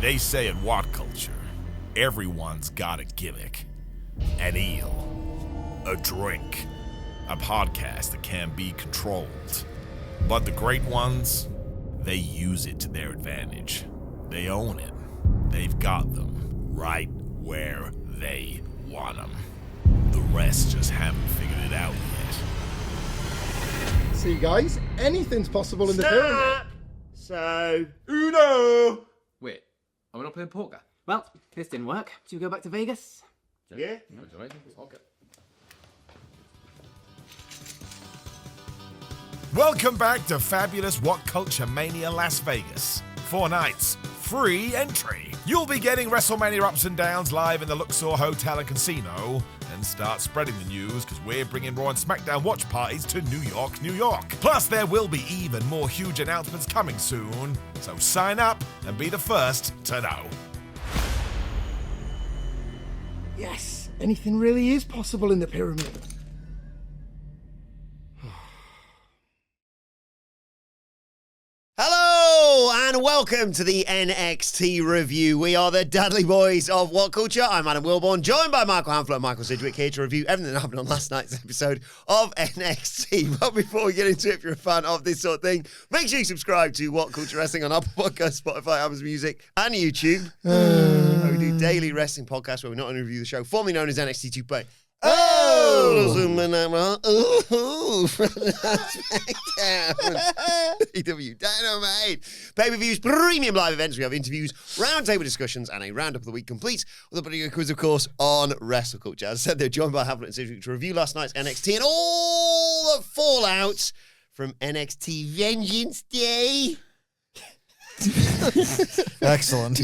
They say at WhatCulture, everyone's got a gimmick, an eel, a drink, a podcast that can be controlled. But the great ones, they use it to their advantage. They own it. They've got them right where they want them. The rest just haven't figured it out yet. See, guys, anything's possible in the pyramid. So, Uno! Wait, are we not playing poker? Well, this didn't work. Do you go back to Vegas? Yeah? No, it's all right. Okay. Welcome back to fabulous WhatCulture Mania Las Vegas. 4 nights, free entry. You'll be getting WrestleMania ups and downs live in the Luxor Hotel and Casino, and start spreading the news because we're bringing Raw and SmackDown watch parties to New York, New York. Plus, there will be even more huge announcements coming soon, so sign up and be the first to know. Yes, anything really is possible in the pyramid. Hello and welcome to the NXT review. We are the Dudley Boys of WhatCulture. I'm Adam Wilbourn, joined by Michael Hamflett and Michael Sidgwick, here to review everything that happened on last night's episode of NXT. But before we get into it, if you're a fan of this sort of thing, make sure you subscribe to WhatCulture Wrestling on Apple Podcasts, Spotify, Amazon Music, and YouTube. We do daily wrestling podcasts where we not only review the show, formerly known as NXT 2Play. EW Dynamite. Pay-per-views, premium live events. We have interviews, roundtable discussions, and a roundup of the week complete with a video quiz, of course, on WrestleCulture. As I said, they're joined by Hamflett and Sidgwick to review last night's NXT and all the fallout from NXT Vengeance Day. Excellent.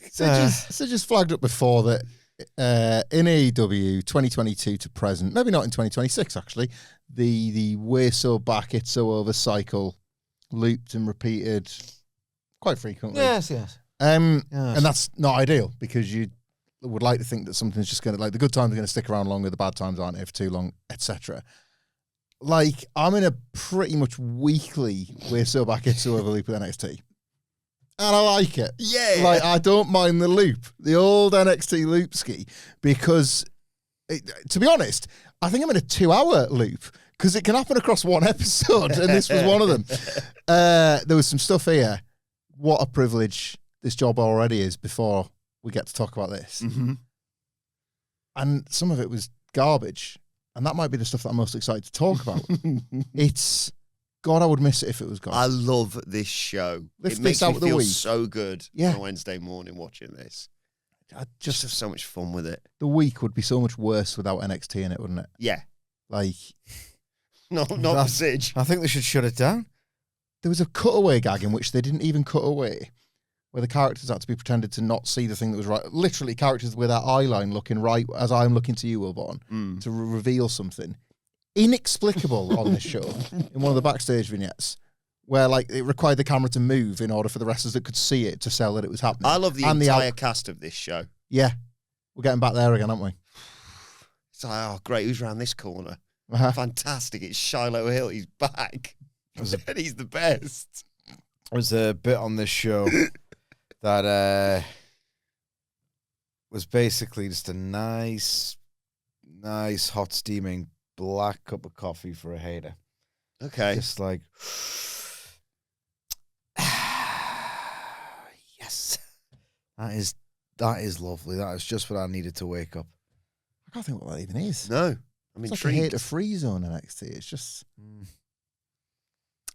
So just flagged up before that in AEW 2022 to present, maybe not in 2026 actually, the we're so back, it's so over cycle looped and repeated quite frequently. Yes. And that's not ideal because you would like to think that something's just going to, like, the good times are going to stick around longer, the bad times aren't here for too long, etc. Like, I'm in a pretty much weekly we're so back, it's so over loop with NXT. And I like it. Yeah. Like, I don't mind the loop, the old NXT loop ski, because, to be honest, I think I'm in a 2-hour loop because it can happen across one episode, and this was one of them. There was some stuff here. What a privilege this job already is before we get to talk about this. Mm-hmm. And some of it was garbage, and that might be the stuff that I'm most excited to talk about. It's... God, I would miss it if it was gone. I love this show. Lift it makes this out me of the feel week. so good Yeah. on a Wednesday morning watching this. I Just have so much fun with it. The week would be so much worse without NXT in it, wouldn't it? Yeah. Like, Not for Sidge. I think they should shut it down. there was a cutaway gag in which they didn't even cut away, where the characters had to be pretended to not see the thing that was right. Literally, characters with their eye line looking right as I'm looking to you, Wilbourn, to reveal something inexplicable on this show in one of the backstage vignettes, where, like, it required the camera to move in order for the wrestlers that could see it to sell that it was happening. I love the And entire cast of this show. Yeah. We're getting back there again, aren't we? It's like, oh, great, who's around this corner? Uh-huh. Fantastic, it's Shiloh Hill, he's back. And he's the best. There's a bit on this show that was basically just a nice hot steaming black cup of coffee for a hater. Okay. Just like, yes, that is lovely. That is just what I needed to wake up. I can't think what that even is. No, I'm It's like a intrigued. hater-free zone in NXT. It's just...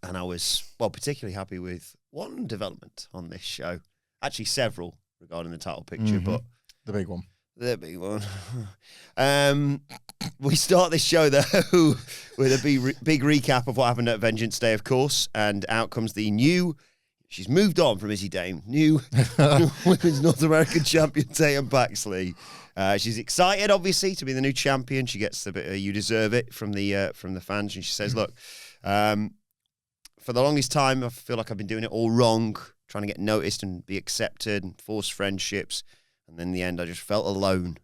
And I was, well, particularly happy with one development on this show. Actually, several regarding the title picture, but the big one. the big one. We start this show, though, with a big recap of what happened at Vengeance Day, of course, and out comes the new... She's moved on from Izzi Dame. New Women's North American Champion, Tatum Paxley. She's excited, obviously, to be the new champion. She gets a bit of "you deserve it" from the fans, and she says, "Look, for the longest time, I feel like I've been doing it all wrong, trying to get noticed and be accepted and force friendships, and then in the end, I just felt alone."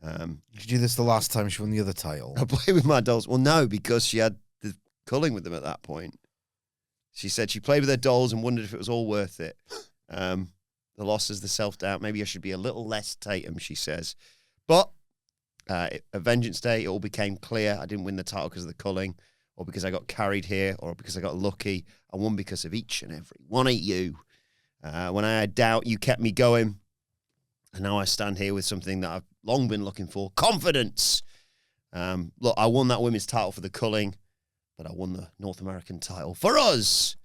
Did you do this the last time she won the other title? I play with my dolls. Well, no, because she had the culling with them at that point. She said she played with her dolls and wondered if it was all worth it. The the losses, the self-doubt. Maybe I should be a little less Tatum, she says. But at Vengeance Day, it all became clear. I didn't win the title because of the culling, or because I got carried here, or because I got lucky. I won because of each and every one of you. When I had doubt, you kept me going. And now I stand here with something that I've long been looking for, confidence. Look, I won that women's title for the culling, but I won the North American title for us.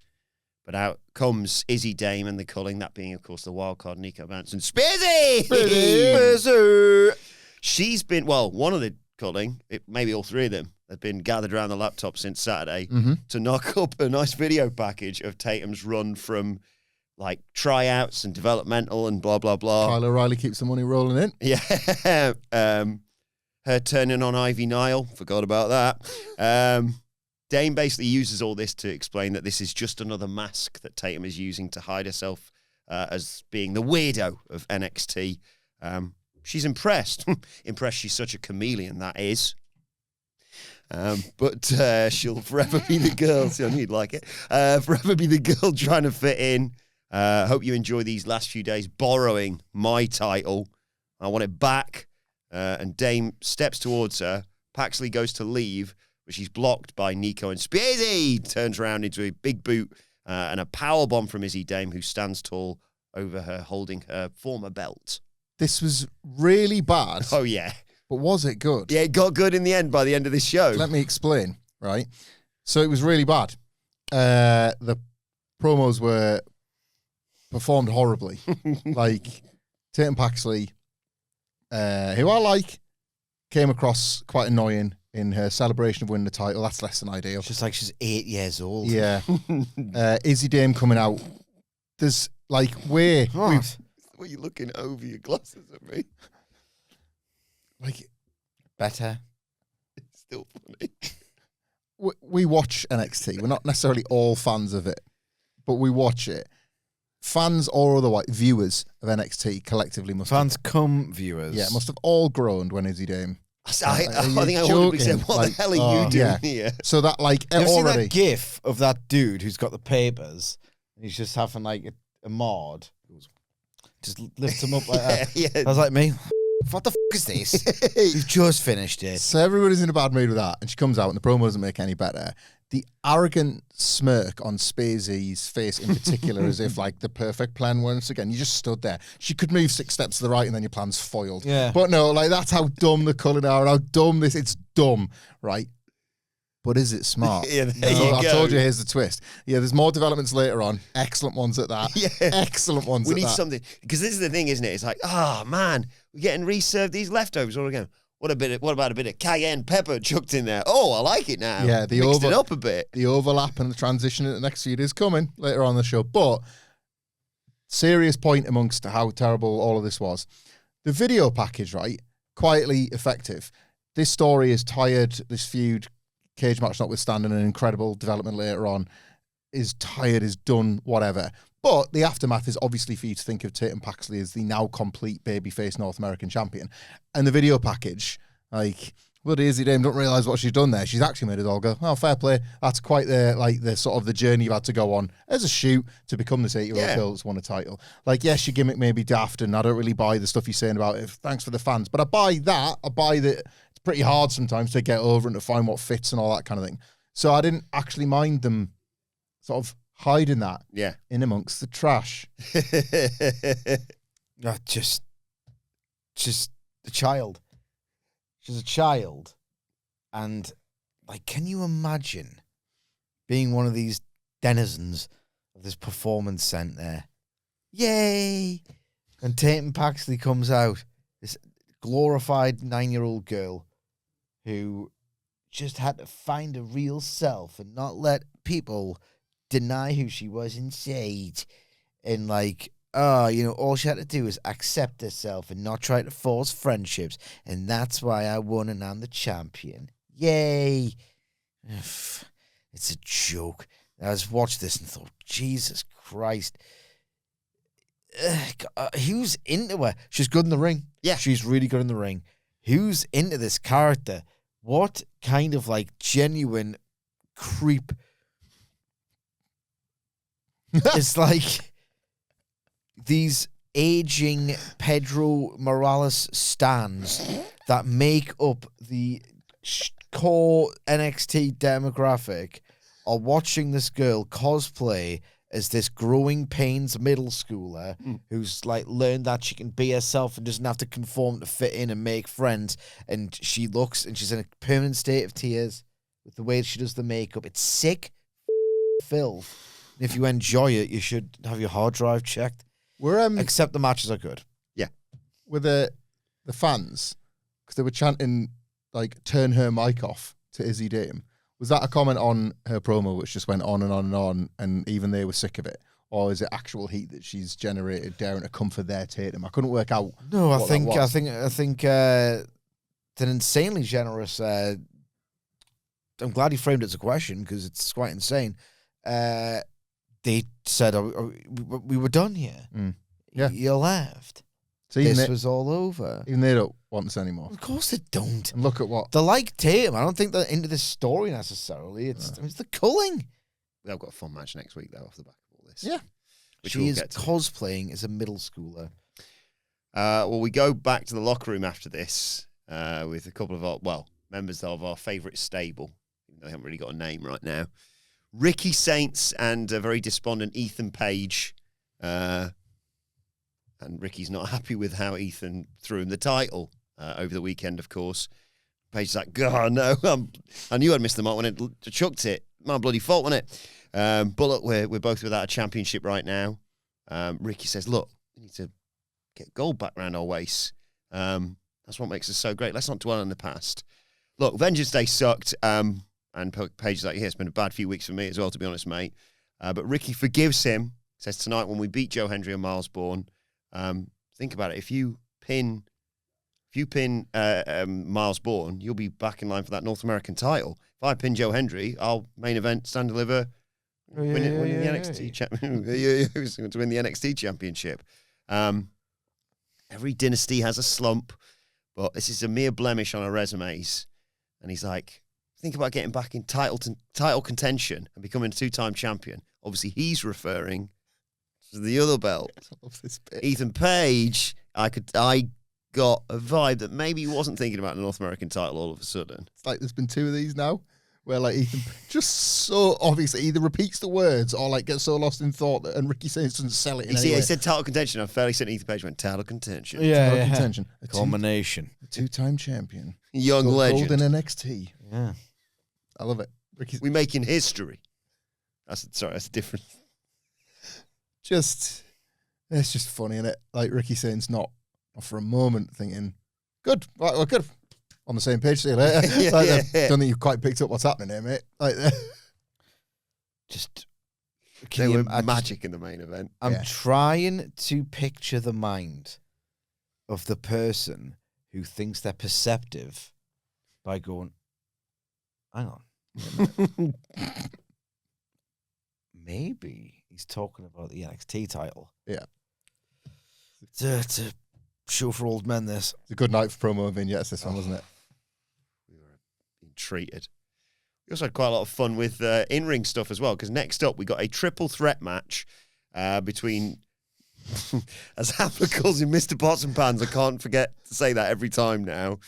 But out comes Izzi Dame and the culling, that being, of course, the wildcard Nico Manson. Spearsy! She's been, well, one of the culling, maybe all three of them, have been gathered around the laptop since Saturday to knock up a nice video package of Tatum's run from, like, tryouts and developmental and blah, blah, blah. Kyle O'Reilly keeps the money rolling in. Yeah. Her turning on Ivy Nile, forgot about that. Dame basically uses all this to explain that this is just another mask that Tatum is using to hide herself as being the weirdo of NXT. She's impressed. Impressed she's such a chameleon, that is. But she'll forever be the girl. See, I knew you'd like it. Forever be the girl trying to fit in. Hope you enjoy these last few days borrowing my title. I want it back. And Dame steps towards her. Paxley goes to leave, but she's blocked by Nico and Spearsy. Turns around into a big boot and a powerbomb from Izzi Dame, who stands tall over her, holding her former belt. This was really bad. Oh, yeah. But was it good? Yeah, it got good in the end by the end of this show. Let me explain, right? So it was really bad. The promos were performed horribly. Like, Tatum Paxley, who I like, came across quite annoying in her celebration of winning the title. That's less than ideal. Just like she's 8 years old. Yeah. Izzi Dame coming out. There's, like, where... Were you looking over your glasses at me? Like, better. It's still funny. We watch NXT. We're not necessarily all fans of it, but we watch it. Fans or otherwise, viewers of NXT collectively must Fans come viewers. Yeah, must have all groaned when Izzi Dame. I think I audibly said, what the hell are you doing here? So that, like, Have you seen already... that gif of that dude who's got the papers and he's just having, like, a mod? Just lifts him up like that. Yeah. I was like, me, what the is this? You've just finished it. So everybody's in a bad mood with that, and she comes out and the promo doesn't make any better. The arrogant smirk on Spearsy's face in particular, as if, like, the perfect plan once again. You just stood there. She could move 6 steps to the right and then your plan's foiled. Yeah. But no, like, that's how dumb the culling are and how dumb this... It's dumb, right? But is it smart? Yeah, there No, you I go. told you, here's the twist. Yeah, there's more developments later on. Excellent ones at that. Yeah. Excellent ones We at need that. something, because this is the thing, isn't it? It's like, man, we're getting reserved these leftovers all again. What about a bit of cayenne pepper chucked in there? Oh, I like it now. Yeah, the mixed it up a bit. The overlap and the transition in the next few days coming later on in the show. But serious point amongst how terrible all of this was. The video package, right? Quietly effective. This story is tired. This feud, cage match notwithstanding, an incredible development later on, is tired, is done, whatever. But the aftermath is obviously for you to think of Tatum Paxley as the now complete babyface North American champion. And the video package, like, bloody Izzi Dame don't realise what she's done there. She's actually made it all go, oh, fair play. That's quite the sort of the journey you've had to go on as a shoot to become this 8-year-old girl that's won a title. Like, yes, your gimmick may be daft, and I don't really buy the stuff you're saying about it. Thanks for the fans. But I buy that. I buy that it's pretty hard sometimes to get over and to find what fits and all that kind of thing. So I didn't actually mind them sort of hiding that in amongst the trash. Just a child. She's a child. And, like, can you imagine being one of these denizens of this performance centre? Yay! And Tatum Paxley comes out, this glorified 9-year-old girl who just had to find a real self and not let people deny who she was inside. And, like, all she had to do was accept herself and not try to force friendships. And that's why I won and I'm the champion. Yay. It's a joke. I just watched this and thought, Jesus Christ. Who's into her? She's good in the ring. Yeah. She's really good in the ring. Who's into this character? What kind of, like, genuine creep? It's like these aging Pedro Morales stans that make up the core NXT demographic are watching this girl cosplay as this growing pains middle schooler who's like learned that she can be herself and doesn't have to conform to fit in and make friends. And she looks and she's in a permanent state of tears with the way she does the makeup. It's sick filth. And if you enjoy it, you should have your hard drive checked. Except the matches are good. Yeah. With the fans, because they were chanting like "turn her mic off" to Izzi Dame. Was that a comment on her promo, which just went on and on and on, and even they were sick of it? Or is it actual heat that she's generated daring to come for their Tatum? I couldn't work out. No, I think it's an insanely generous. I'm glad you framed it as a question because it's quite insane. They said we were done here. Yeah, you left. So this was all over. Even they don't want this anymore. Of course they don't. And look at what they're like Tatum. I don't think they're into this story necessarily. It's the culling. They've got a fun match next week, though, off the back of all this. Yeah. She is cosplaying as a middle schooler. Well, we go back to the locker room after this with a couple of our, members of our favourite stable. Even though they haven't really got a name right now. Ricky Saints and a very despondent Ethan Page. And Ricky's not happy with how Ethan threw him the title over the weekend, of course. Page's like, God, no, I knew I'd missed the mark when it chucked it. My bloody fault, wasn't it? But look, we're both without a championship right now. Ricky says, look, we need to get gold back around our waists. That's what makes us so great. Let's not dwell on the past. Look, Vengeance Day sucked. And Page's like, yeah, it's been a bad few weeks for me as well, to be honest, mate. But Ricky forgives him. Says tonight when we beat Joe Hendry and Myles Borne, think about it. If you pin Myles Borne, you'll be back in line for that North American title. If I pin Joe Hendry, I'll main event, stand deliver, win the NXT to win the NXT championship. Every dynasty has a slump, but this is a mere blemish on our resumes. And he's like, think about getting back in title contention and becoming a 2-time champion. Obviously, he's referring to the other belt. I love this bit. Ethan Page, I got a vibe that maybe he wasn't thinking about the North American title all of a sudden. It's like there's been 2 of these now, where like Ethan just so obviously either repeats the words or like gets so lost in thought that, and Ricky Saints doesn't sell it. He said title contention. I'm fairly certain Ethan Page went title contention. Title contention. A combination. A 2-time champion. Young legend. Gold in NXT. Yeah. I love it. We're making history. That's different. It's just funny, isn't it? Like Ricky Saints not for a moment thinking, good, right, we're good. On the same page, see you later. Don't think you've quite picked up what's happening here, mate. Like, just they were magic in the main event. I'm trying to picture the mind of the person who thinks they're perceptive by going, hang on. Maybe he's talking about the NXT title. Yeah. It's a show for old men, this. It's a good night for promo vignettes, this one, wasn't it? We were being treated. We also had quite a lot of fun with in-ring stuff as well, because next up we got a triple threat match between, as Hamflett calls him, Mr. Pots and Pans. I can't forget to say that every time now.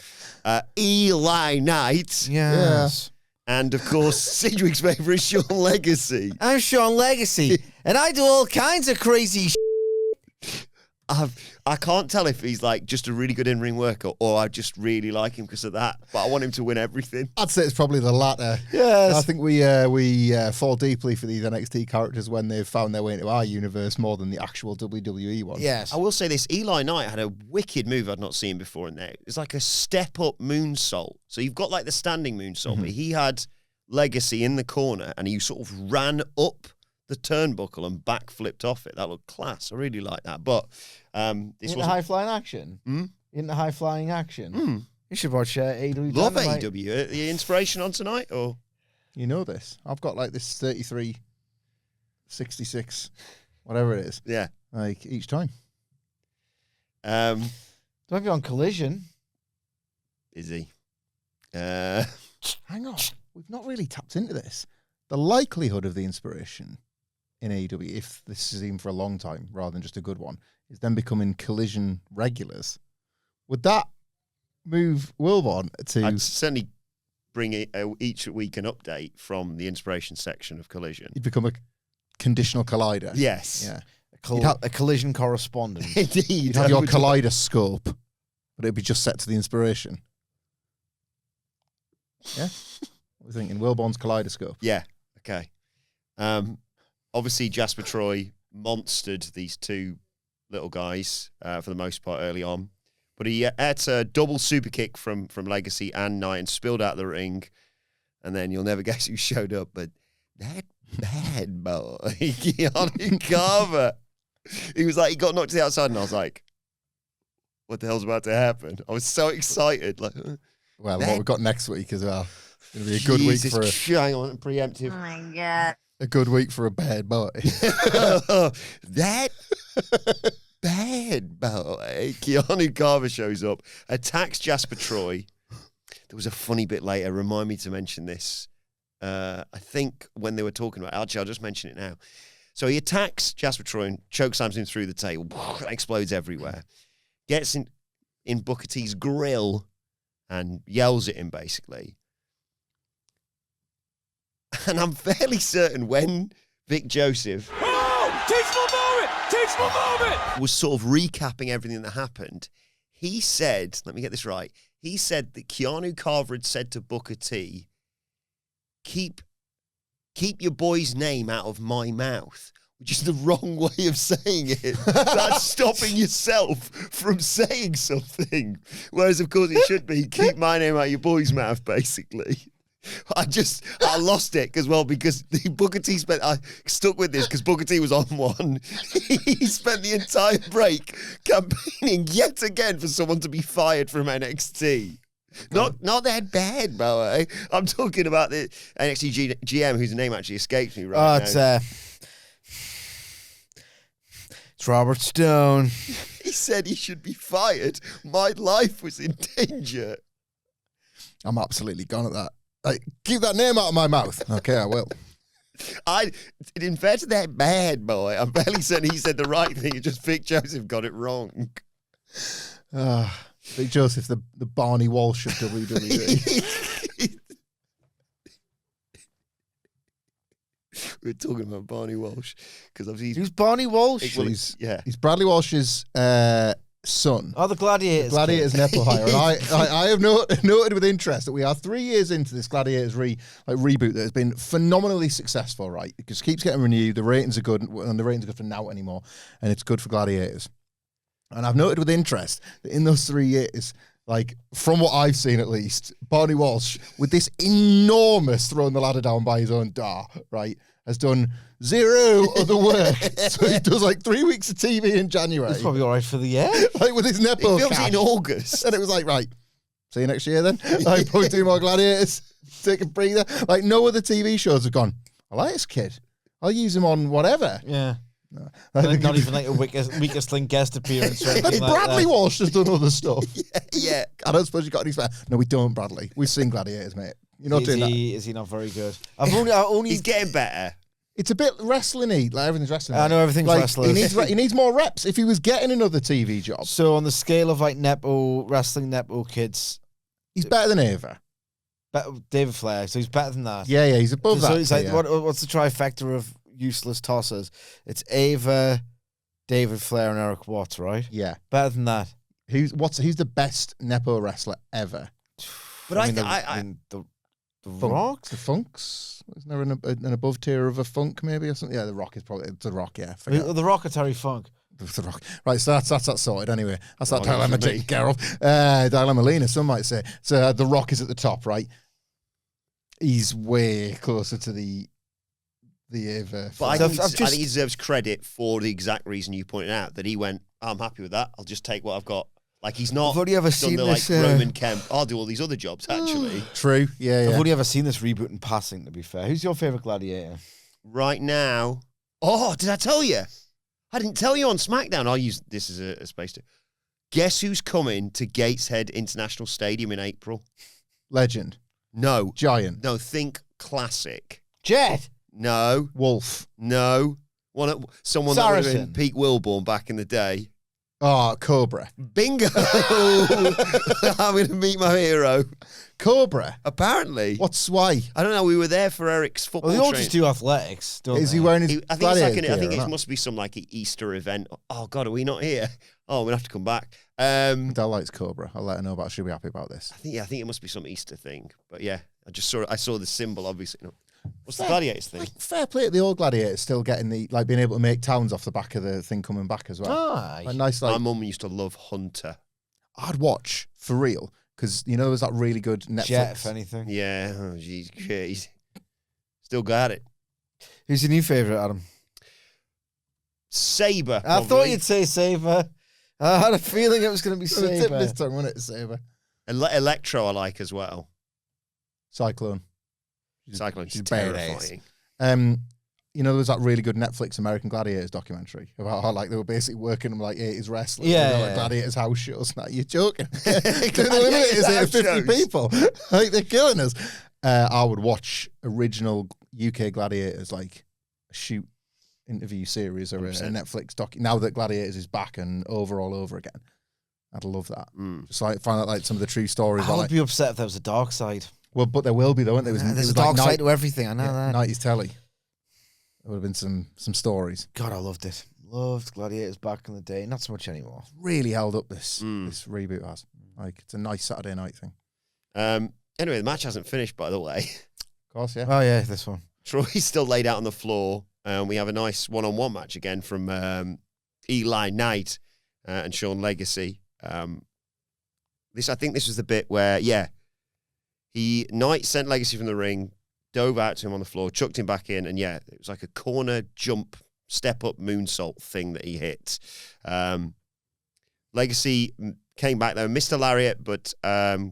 Eli Knight. Yes. And, of course, Sidgwick's favourite, Sean Legacy. I'm Sean Legacy, and I do all kinds of crazy I can't tell if he's like just a really good in-ring worker or I just really like him because of that. But I want him to win everything. I'd say it's probably the latter. Yes. I think we fall deeply for these NXT characters when they've found their way into our universe more than the actual WWE one. Yes. I will say this, Eli Knight had a wicked move I'd not seen before in there. It's like a step-up moonsault. So you've got like the standing moonsault, but he had Legacy in the corner and he sort of ran up the turnbuckle and backflipped off it. That looked class. I really like that. But this was high-flying action. Into high-flying action. You should watch AEW. Love AEW. The inspiration on tonight, or you know this? I've got like this 33, 66, whatever it is. Yeah, like each time. Don't be on Collision. Izzi. Hang on, we've not really tapped into this. The likelihood of the inspiration in AEW, if this is even for a long time rather than just a good one, is then becoming Collision regulars. Would that move Wilbourn to... I'd certainly bring each week an update from the inspiration section of Collision. You'd become a conditional collider. Yes. Yeah. A collision correspondent. Indeed. You'd have your kaleidoscope, but it'd be just set to the inspiration. Yeah? What are you thinking? Wilbourn's kaleidoscope. Yeah. Okay. Obviously, Jasper Troy monstered these two little guys for the most part early on. But he ate a double super kick from Legacy and Knight and spilled out the ring. And then you'll never guess who showed up, but that bad boy, Keanu Carver. He was like, he got knocked to the outside, and I was like, what the hell's about to happen? I was so excited. Like, Well, what we've got next week as well. It's going to be a good week for hang on, preemptive. Oh my god. a good week for a bad boy. That bad boy. Keanu Carver shows up, attacks Jasper Troy. There was a funny bit later. Remind me to mention this. I think when they were talking about it, actually, I'll just mention it now. So he attacks Jasper Troy and chokeslams him through the table. Explodes everywhere. Gets in Booker T's grill and yells at him, basically. And I'm fairly certain when Vic Joseph was sort of recapping everything that happened, he said, let me get this right, he said that Keanu Carver had said to Booker T, keep your boy's name out of my mouth, which is the wrong way of saying it. That's stopping yourself from saying something. Whereas, of course, it should be keep my name out of your boy's mouth, basically. I lost it because Booker T I stuck with this because Booker T was on one. He spent the entire break campaigning yet again for someone to be fired from NXT. Not that bad, by the way. I'm talking about the NXT GM whose name actually escapes me right now. It's Robert Stone. He said he should be fired. My life was in danger. I'm absolutely gone at that. Keep that name out of my mouth. Okay, I will. In fair to that bad boy, I'm fairly certain he said the right thing. It's just Vic Joseph got it wrong. Vic Joseph, the Barney Walsh of WWE. We're talking about Barney Walsh because obviously Who's Barney Walsh? He's Bradley Walsh's son. Oh, the Gladiators. Gladiators nipple hire. And I have noted with interest that we are 3 years into this Gladiators reboot that has been phenomenally successful, right? Because it keeps getting renewed. The ratings are good, and the ratings are good for now anymore, and it's good for Gladiators. And I've noted with interest that in those 3 years, like from what I've seen at least, Barney Walsh, with this enormous throwing the ladder down by his own door, right, has done zero other work. So he does like 3 weeks of TV in January. That's probably all right for the year. Like with his Nepo he films cash. it in August. And it was like, right, see you next year then. Like probably 2 more Gladiators, take a breather. Like no other TV shows have gone, I like this kid. I'll use him on whatever. Yeah. No. Not even like a weakest link guest appearance or anything like Bradley that. Walsh has done other stuff. Yeah. I don't suppose you got any spare. No, we don't, Bradley. We've seen Gladiators, mate. You're not doing that. Is he not very good? I only He's getting better. It's a bit wrestling-y. Like everything's wrestling. I know everything's like, wrestling. He needs more reps. If he was getting another TV job, So on the scale of like Nepo wrestling Nepo kids, he's better than Ava. David Flair, so he's better than that. Yeah, he's above So that. it's like yeah. what's the trifecta of useless tossers? It's Ava, David Flair, and Eric Watts, right? Yeah. Better than that. Who's the best Nepo wrestler ever? But I mean, the Rock? The Funks? Isn't there an above tier of a Funk maybe or something? Yeah, the Rock is probably the Rock. Yeah, forget. The Rock or Terry Funk? The Rock. Right, so that's that sorted anyway. That's that Well, dilemma for me. taken care of. Dilemma Lena, some might say. So the Rock is at the top, right? He's way closer to the Ava. But I So think, I've I just- think he deserves credit for the exact reason you pointed out, that he went, I'm happy with that. I'll just take what I've got. Like, he's not I've only ever done seen the, this. like, Roman Kemp. I'll do all these other jobs, actually. True. Yeah, I've yeah. only ever seen this reboot in passing, to be fair. Who's your favourite Gladiator? Right now. Oh, did I tell you? I didn't tell you on SmackDown. I'll use this as a space to. Guess who's coming to Gateshead International Stadium in April? Legend. No. Giant. No, think classic. Jet! No. Wolf. No. Someone that would have been Saracen. Pete Wilbourn back in the day. Oh, Cobra. Bingo! I'm going to meet my hero. Cobra. Apparently. Why? I don't know. We were there for Eric's football Well, they all training. just do athletics, don't Is they? he wearing his I think it's like gladiator I think gear or it not? must be some like Easter event. Oh God, are we not here? Oh, we'll have to come back. Del likes Cobra. I'll let her know about. She'll be happy about this. I think it must be some Easter thing. But yeah, I saw the symbol. Obviously, what's the gladiators thing? Like, fair play to the old gladiators, still getting being able to make towns off the back of the thing coming back as well. Aye. Like, nice, My mum used to love Hunter. I'd watch for real because there was that really good Netflix. Jet, if anything. Yeah, oh, he's still got it. Who's your new favourite, Adam? Saber. I thought you'd say Saber. I had a feeling it was going to be It was a tip Saber. this time, wasn't it, Saber? Electro. I like as well. Cyclone. Cyclone's she's terrifying. There was that really good Netflix American Gladiators documentary about how they were basically working them like 80s wrestlers. Yeah, like yeah. Gladiators house shows. Now you're joking. Doing the Eliminators here, house 50 shows. people. They're killing us. I would watch original UK Gladiators shoot interview series or a 100%. Netflix doc. Now that Gladiators is back and all over again, I'd love that. Just find out some of the true stories. I would be upset if there was a dark side. Well, but there will be though, won't there? There's a dark side to everything. I know that. 90s telly. There would have been some stories. God, I loved it. Loved Gladiators back in the day. Not so much anymore. Really held up this reboot has. It's a nice Saturday night thing. Anyway, the match hasn't finished, by the way. Of course, yeah. Oh, yeah, this one. Troy's still laid out on the floor. We have a nice one-on-one match again from Eli Knight and Sean Legacy. I think this was the bit where, Knight sent Legacy from the ring, dove out to him on the floor, chucked him back in, and it was like a corner jump, step-up moonsault thing that he hit. Legacy came back there, missed a lariat, but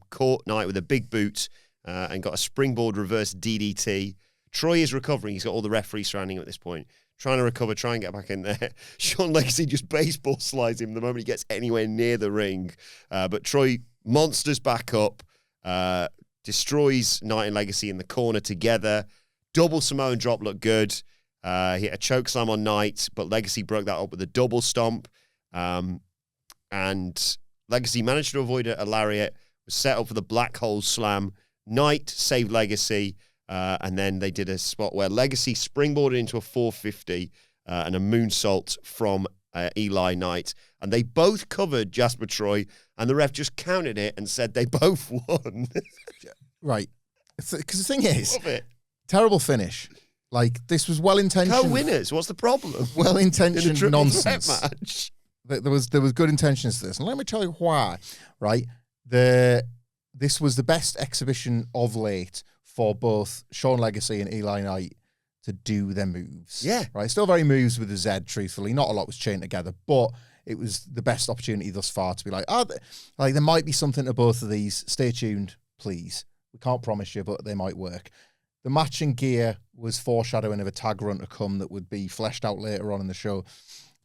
caught Knight with a big boot and got a springboard reverse DDT. Troy is recovering. He's got all the referees surrounding him at this point, trying to recover, try and get back in there. Sean Legacy just baseball slides him the moment he gets anywhere near the ring. But Troy monsters back up, destroys Knight and Legacy in the corner together. Double Samoan drop looked good. He hit a choke slam on Knight, but Legacy broke that up with a double stomp. And Legacy managed to avoid a lariat, was set up for the black hole slam. Knight saved Legacy. And then they did a spot where Legacy springboarded into a 450 and a moonsault from Eli Knight. And they both covered Jasper Troy, and the ref just counted it and said they both won. Right. Because the thing is, Love it. terrible finish. This was well-intentioned. Co-winners, what's the problem? In the Well-intentioned triple nonsense. threat match. There was good intentions to this. And let me tell you why, right? This was the best exhibition of late for both Sean Legacy and Eli Knight to do their moves. Yeah. Right. Still very moves with a Z, truthfully. Not a lot was chained together, but it was the best opportunity thus far to be there might be something to both of these. Stay tuned, please. We can't promise you, but they might work. The matching gear was foreshadowing of a tag run to come that would be fleshed out later on in the show.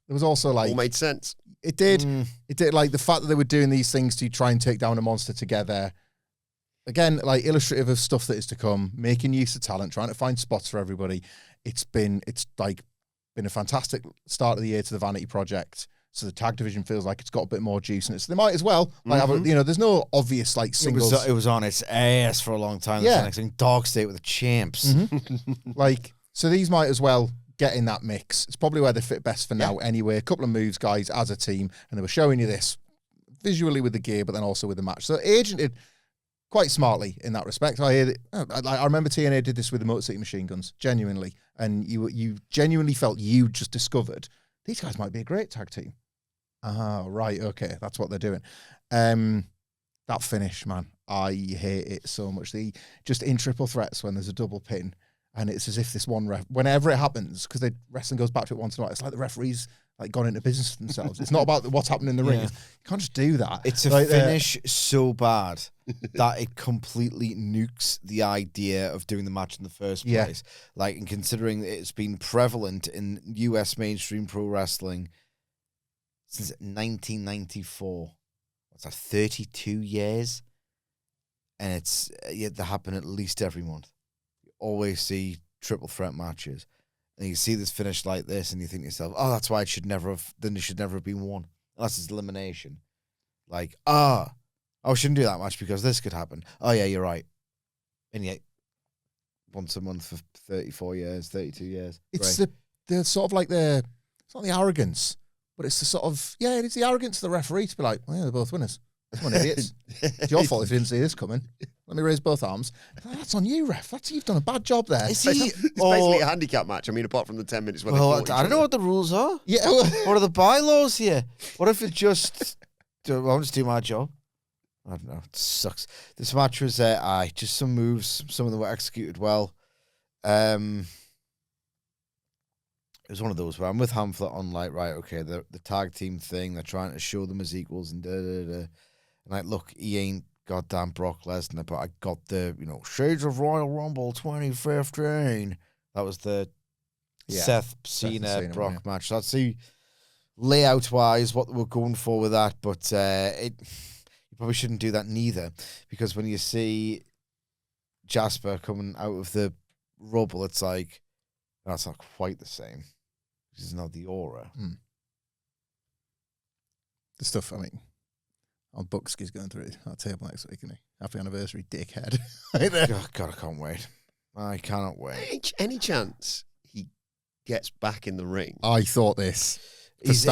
There was also All made sense. it did the fact that they were doing these things to try and take down a monster together. Again, illustrative of stuff that is to come, making use of talent, trying to find spots for everybody. It's been a fantastic start of the year to the Vanity Project. So the tag division feels like it's got a bit more juice in it. So they might as well there's no obvious singles. It was on its ass for a long time. Yeah. Next thing, dog state with the champs. So these might as well get in that mix. It's probably where they fit best for now anyway. A couple of moves, guys, as a team, and they were showing you this visually with the gear, but then also with the match. So Agent did quite smartly in that respect. I remember TNA did this with the Motor City Machine Guns, genuinely, and you genuinely felt you just discovered these guys might be a great tag team. Right, okay, that's what they're doing. That finish, man, I hate it so much. Just in triple threats when there's a double pin, and it's as if this one ref, whenever it happens, because the wrestling goes back to it once in a while, it's like the referees gone into business for themselves. It's not about what's happening in the ring. You can't just do that. It's a finish so bad that it completely nukes the idea of doing the match in the first place. And considering it's been prevalent in US mainstream pro wrestling since 1994. What's that, 32 years? And it's they happen at least every month. You always see triple threat matches. And you see this finish like this, and you think to yourself, "Oh, that's why it should never have been won." unless it's elimination. Like, I shouldn't do that much because this could happen. Oh, yeah, you're right. And yet, once a month for 34 years, 32 years. It's the sort of like it's not the arrogance, but it's the sort of, it's the arrogance of the referee to be like, well, yeah, they're both winners. Come on, idiots. It's your fault if you didn't see this coming. Let me raise both arms. That's on you, ref. You've done a bad job there. It's basically a handicap match. I mean, apart from the 10 minutes when I don't know what the rules are. Yeah. What are the bylaws here? What if it just... I'll just do my job. I don't know. It sucks. This match was just some moves. Some of them were executed well. It was one of those where I'm with Hamflett on like, right, okay, the tag team thing. They're trying to show them as equals and da-da-da. And like, look, he ain't goddamn Brock Lesnar, but I got the, Shades of Royal Rumble 2015. That was the Seth Cena Brock match. So that's the layout-wise what we're going for with that, but you probably shouldn't do that neither, because when you see Jasper coming out of the rubble, it's like, that's not quite the same. This is not the aura. The stuff, I mean, on Bucksky's going through that table next week, isn't he? Happy anniversary, dickhead. Right there. God, I can't wait. I cannot wait. Any chance he gets back in the ring? I thought this. He's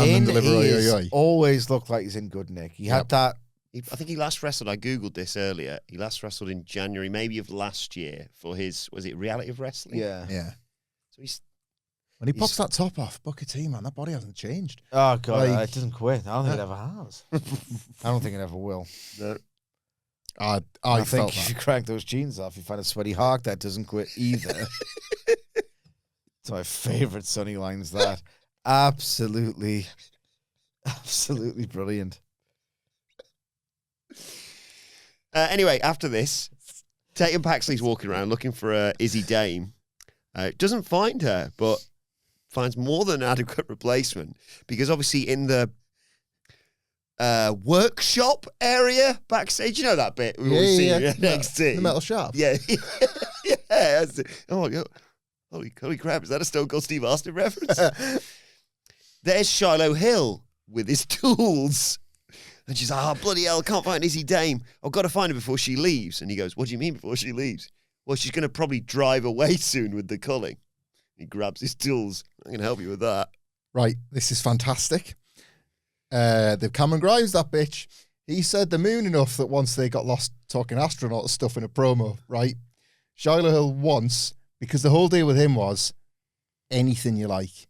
always looked like he's in good nick. He had that. I think he last wrestled, I Googled this earlier, he last wrestled in January, maybe of last year, for his, was it Reality of Wrestling? Yeah. So when he pops that top off, Booker T, man, that body hasn't changed. Oh, God, it doesn't quit. I don't think it ever has. I don't think it ever will. No. I think if you crank those jeans off, you find a sweaty hawk that doesn't quit either. It's my favourite Sonny lines, that. Absolutely brilliant. Anyway, after this, Tatum Paxley's walking around looking for Izzi Dame. Doesn't find her, but finds more than an adequate replacement, because obviously in the workshop area backstage, you know that bit we always see in NXT, the metal shop. Yeah. Oh my God, holy crap! Is that a Stone Cold Steve Austin reference? There's Shiloh Hill with his tools. And she's like, oh, bloody hell, I can't find Izzi Dame. I've got to find her before she leaves. And he goes, what do you mean before she leaves? Well, she's going to probably drive away soon with the culling. He grabs his tools. I'm going to help you with that. Right, this is fantastic. They've Cameron Grimes, that bitch. He said the moon enough that once they got lost talking astronaut stuff in a promo, right? Shiloh Hill once, because the whole deal with him was anything you like.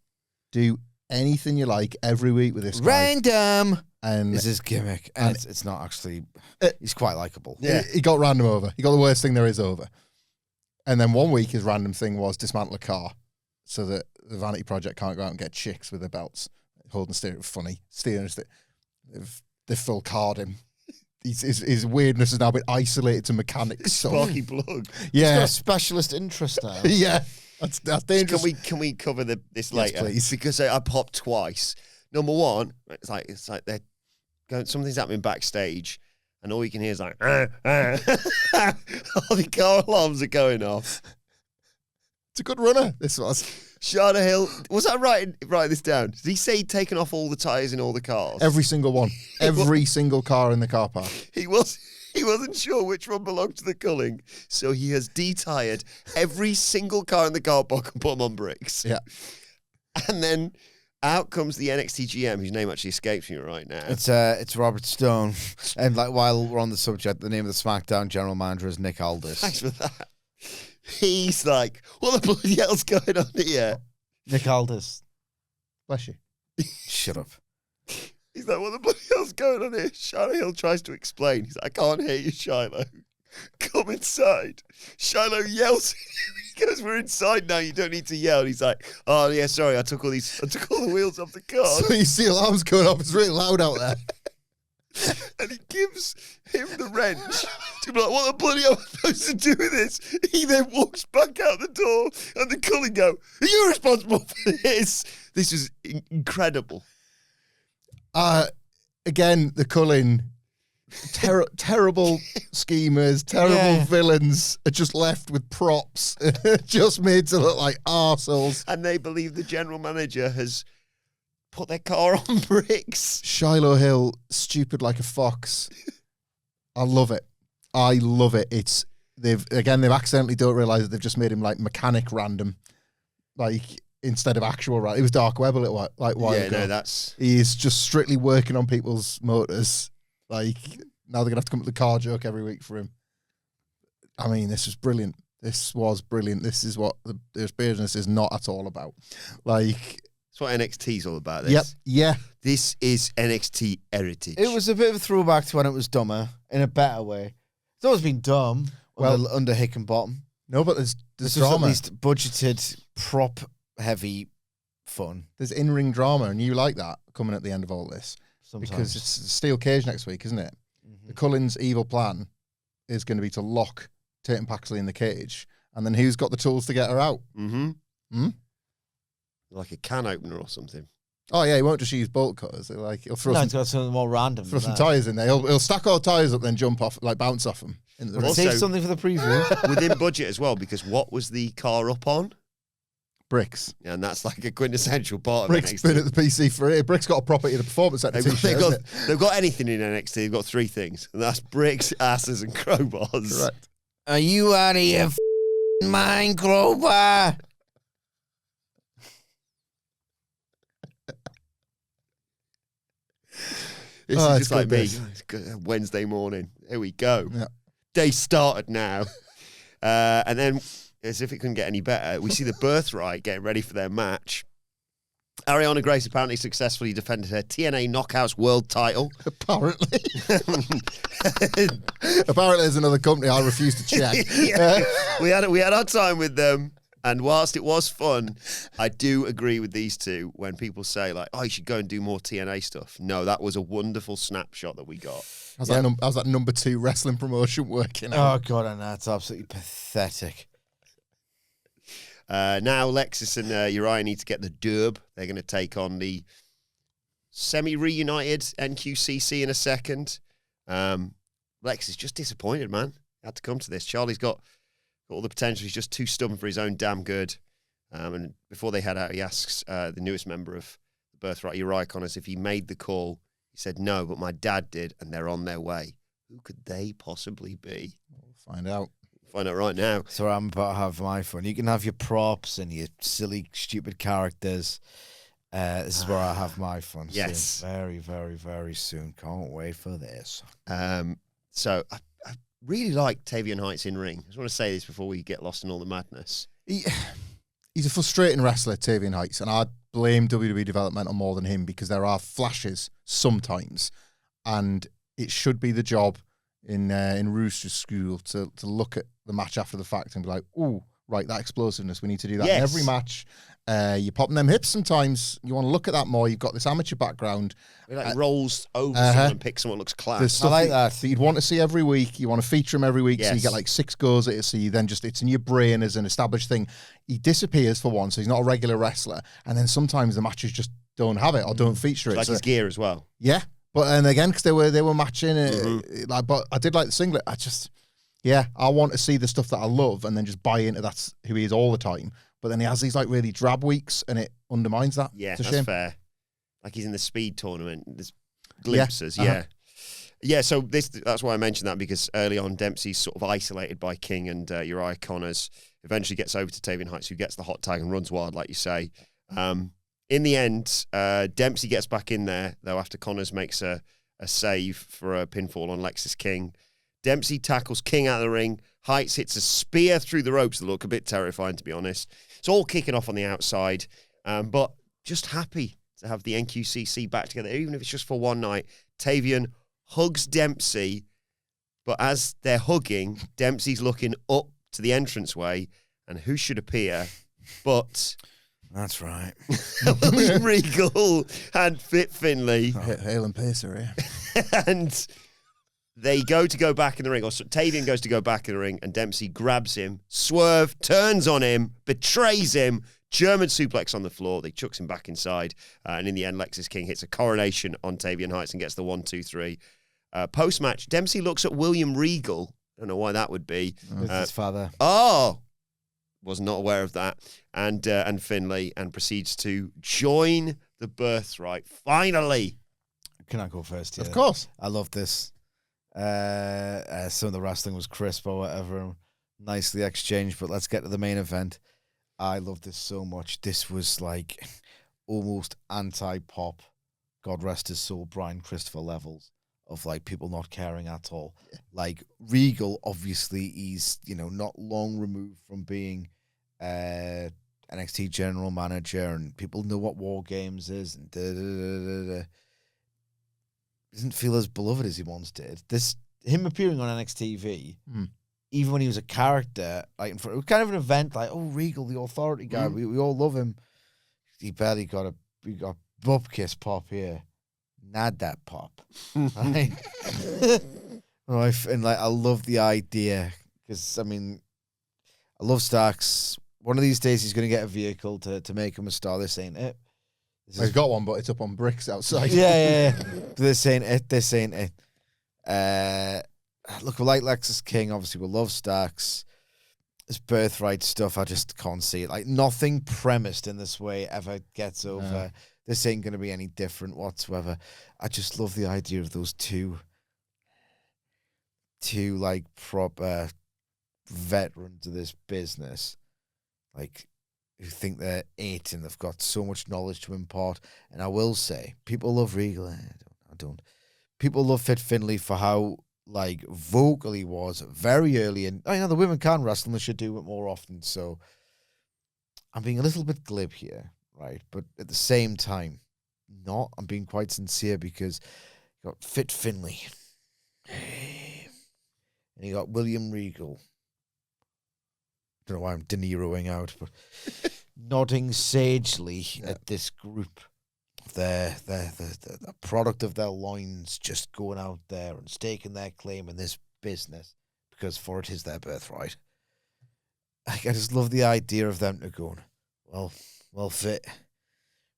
Do anything you like every week with this guy. Random. And is his gimmick. And it's not actually, he's quite likable. Yeah. He got random over. He got the worst thing there is over. And then one week his random thing was dismantle a car so that the Vanity Project can't go out and get chicks with their belts. Holding steering funny. They've full card him. His weirdness has now been isolated to mechanics. Sparky plug. Yeah. He's got a specialist interest now. Yeah. That's dangerous. Can we cover this later? Please. Because I popped twice. Number one, it's like they're going, something's happening backstage, and all you can hear is like, all the car alarms are going off. It's a good runner, this was. Shiloh Hill, was I write this down? Did he say he'd taken off all the tyres in all the cars? Every single one. Every single car in the car park. He wasn't sure which one belonged to the culling, so he has de-tired every single car in the car park and put them on bricks. Yeah. And then out comes the NXT GM, whose name actually escapes me right now. It's Robert Stone. And like, while we're on the subject, the name of the SmackDown general manager is Nick Aldis. Thanks for that. He's like, what the bloody hell's going on here? Nick Aldis. Bless you. Shut up. He's like, what the bloody hell's going on here? Shiloh Hill tries to explain. He's like, I can't hear you, Shiloh. Come inside. Shiloh yells. He goes, we're inside now. You don't need to yell. And he's like, oh yeah, sorry. I took all the wheels off the car. So you see alarms going off. It's really loud out there. And he gives him the wrench to be like, what the bloody hell am I supposed to do with this? He then walks back out the door, and the culling go, are you responsible for this? This is incredible. Again, the culling, terrible schemers, terrible villains are just left with props, just made to look like arseholes. And they believe the general manager has put their car on bricks. Shiloh Hill, stupid like a fox. I love it. I love it. They've accidentally don't realise that they've just made him like mechanic random, like instead of actual random. It was Dark Web a little while ago. No, He's just strictly working on people's motors. Like now they're gonna have to come up with a car joke every week for him. I mean, this was brilliant. This was brilliant. This is what this business is not at all about. Like that's what NXT's all about. This. Yep. Yeah. This is NXT heritage. It was a bit of a throwback to when it was dumber in a better way. It's always been dumb. Well, under Hickenbottom. No, but there's This drama. was at least budgeted, prop heavy fun. There's in-ring drama, and you like that coming at the end of all this. Sometimes. Because it's a steel cage next week, isn't it? Mm-hmm. The Cullen's evil plan is going to be to lock Tatum Paxley in the cage, and then who's got the tools to get her out? Mm-hmm. Like a can opener or something. Oh yeah, he won't just use bolt cutters. He'll throw It's got something more random. throw some tyres in there. He'll stack all tyres up, then jump off, like bounce off them. Into the ring. Also- Save something for the preview. Within budget as well, because what was the car up on? Bricks. Yeah, and that's like a quintessential part of Bricks NXT. been at the PC for it. Bricks got a property of the performance center t-shirt, They've got anything in NXT. They've got three things, and that's bricks, asses, and crowbars. Correct. Are you out of your mind, Crowbar? This Oh, is it's just like good, me. this. It's good. Wednesday morning. Here we go. Yeah. Day started now. And then, as if it couldn't get any better, we see the Birthright getting ready for their match. Ariana Grace apparently successfully defended her TNA Knockouts World title. Apparently. Apparently there's another company I refuse to check. Yeah. we had our time with them, and whilst it was fun, I do agree with these two when people say like, "Oh, you should go and do more TNA stuff." No, that was a wonderful snapshot that we got. How's that number 2 wrestling promotion working Oh, out? God, and that's absolutely pathetic. Now Lexis and Uriah need to get the dub. They're going to take on the semi-reunited NQCC in a second. Lex is just disappointed, man. Had to come to this. Charlie's got all the potential. He's just too stubborn for his own damn good. And before they head out, he asks the newest member of the Birthright, Uriah Connors, if he made the call. He said no, but my dad did, and they're on their way. Who could they possibly be? We'll find out. Find out right now. So I'm about to have my fun. You can have your props and your silly, stupid characters. This is where I have my fun. Yes. Soon. Very, very, very soon. Can't wait for this. So I really like Tavion Heights in ring. I just want to say this before we get lost in all the madness. He's a frustrating wrestler, Tavion Heights, and I blame WWE developmental more than him because there are flashes sometimes, and it should be the job in Rooster School to look at the match after the fact and be like, "Ooh, right, that explosiveness. We need to do that in every match." You're popping them hips sometimes. You want to look at that more. You've got this amateur background. He rolls over someone and picks someone that looks There's class. stuff I like that. you'd want to see every week. You want to feature him every week, so you Yes. get like 6 goes at it. So you then it's in your brain as an established thing. He disappears for one, so he's not a regular wrestler. And then sometimes the matches just don't have it or don't feature it. Like So- his gear as well. yeah, but and again because they were matching it. Like, but I did like the singlet. I want to see the stuff that I love and then just buy into that's who he is all the time. But then he has these like really drab weeks and it undermines that. Yeah, it's a that's shame. fair. Like he's in the speed tournament. There's glimpses. uh-huh. Yeah. So that's why I mentioned that, because early on Dempsey's sort of isolated by King and Uriah Connors. Eventually gets over to Tavion Heights, who gets the hot tag and runs wild, like you say. In the end, Dempsey gets back in there, though, after Connors makes a save for a pinfall on Lexis King. Dempsey tackles King out of the ring. Heights hits a spear through the ropes that look a bit terrifying, to be honest. It's all kicking off on the outside, but just happy to have the NQCC back together, even if it's just for one night. Tavion hugs Dempsey, but as they're hugging, Dempsey's looking up to the entranceway, and who should appear but That's right. William Regal and Fit Finlay. Hale and Pacer, yeah. And they go back in the ring, or Tavion goes to go back in the ring, and Dempsey grabs him, swerve, turns on him, betrays him, German suplex on the floor. They chucks him back inside, and in the end, Lexis King hits a coronation on Tavion Heights and gets the 1-2-3. Post-match, Dempsey looks at William Regal. I don't know why that would be. With his father. Oh, was not aware of that. And Finlay, and proceeds to join the Birthright. Finally. Can I go first? Yeah. Of course. I love this. Some of the wrestling was crisp or whatever, nicely exchanged, but let's get to the main event. I love this so much. This was like almost anti-pop, God rest his soul, Brian Christopher levels of like people not caring at all. Yeah. Like Regal, obviously, he's, you know, not long removed from being NXT general manager, and people know what War Games is, and doesn't feel as beloved as he once did. Him appearing on NXT TV, even when he was a character, like it was kind of an event, like, oh, Regal, the authority guy, we all love him. He barely got bub kiss pop here, not that pop. Right? And like I love the idea because I mean, I love Starks. One of these days he's going to get a vehicle to make him a star. This ain't it. He's got one, but it's up on bricks outside. Yeah. This ain't it. Look, we like Lexis King. Obviously, we love Starks. This Birthright stuff, I just can't see it. Like, nothing premised in this way ever gets over. No. This ain't going to be any different whatsoever. I just love the idea of those two like, proper veterans of this business. Like, who think they're it and they've got so much knowledge to impart. And I will say, people love Regal. I don't. People love Fit Finlay for how, like, vocal he was very early. And, I know the women can wrestle and they should do it more often. So I'm being a little bit glib here, right? But at the same time, not. I'm being quite sincere because you got Fit Finlay. And you got William Regal. Don't know why I'm De Niroing out, but nodding sagely at this group. The product of their loins just going out there and staking their claim in this business because for it is their birthright. I just love the idea of them to going, well, Fit.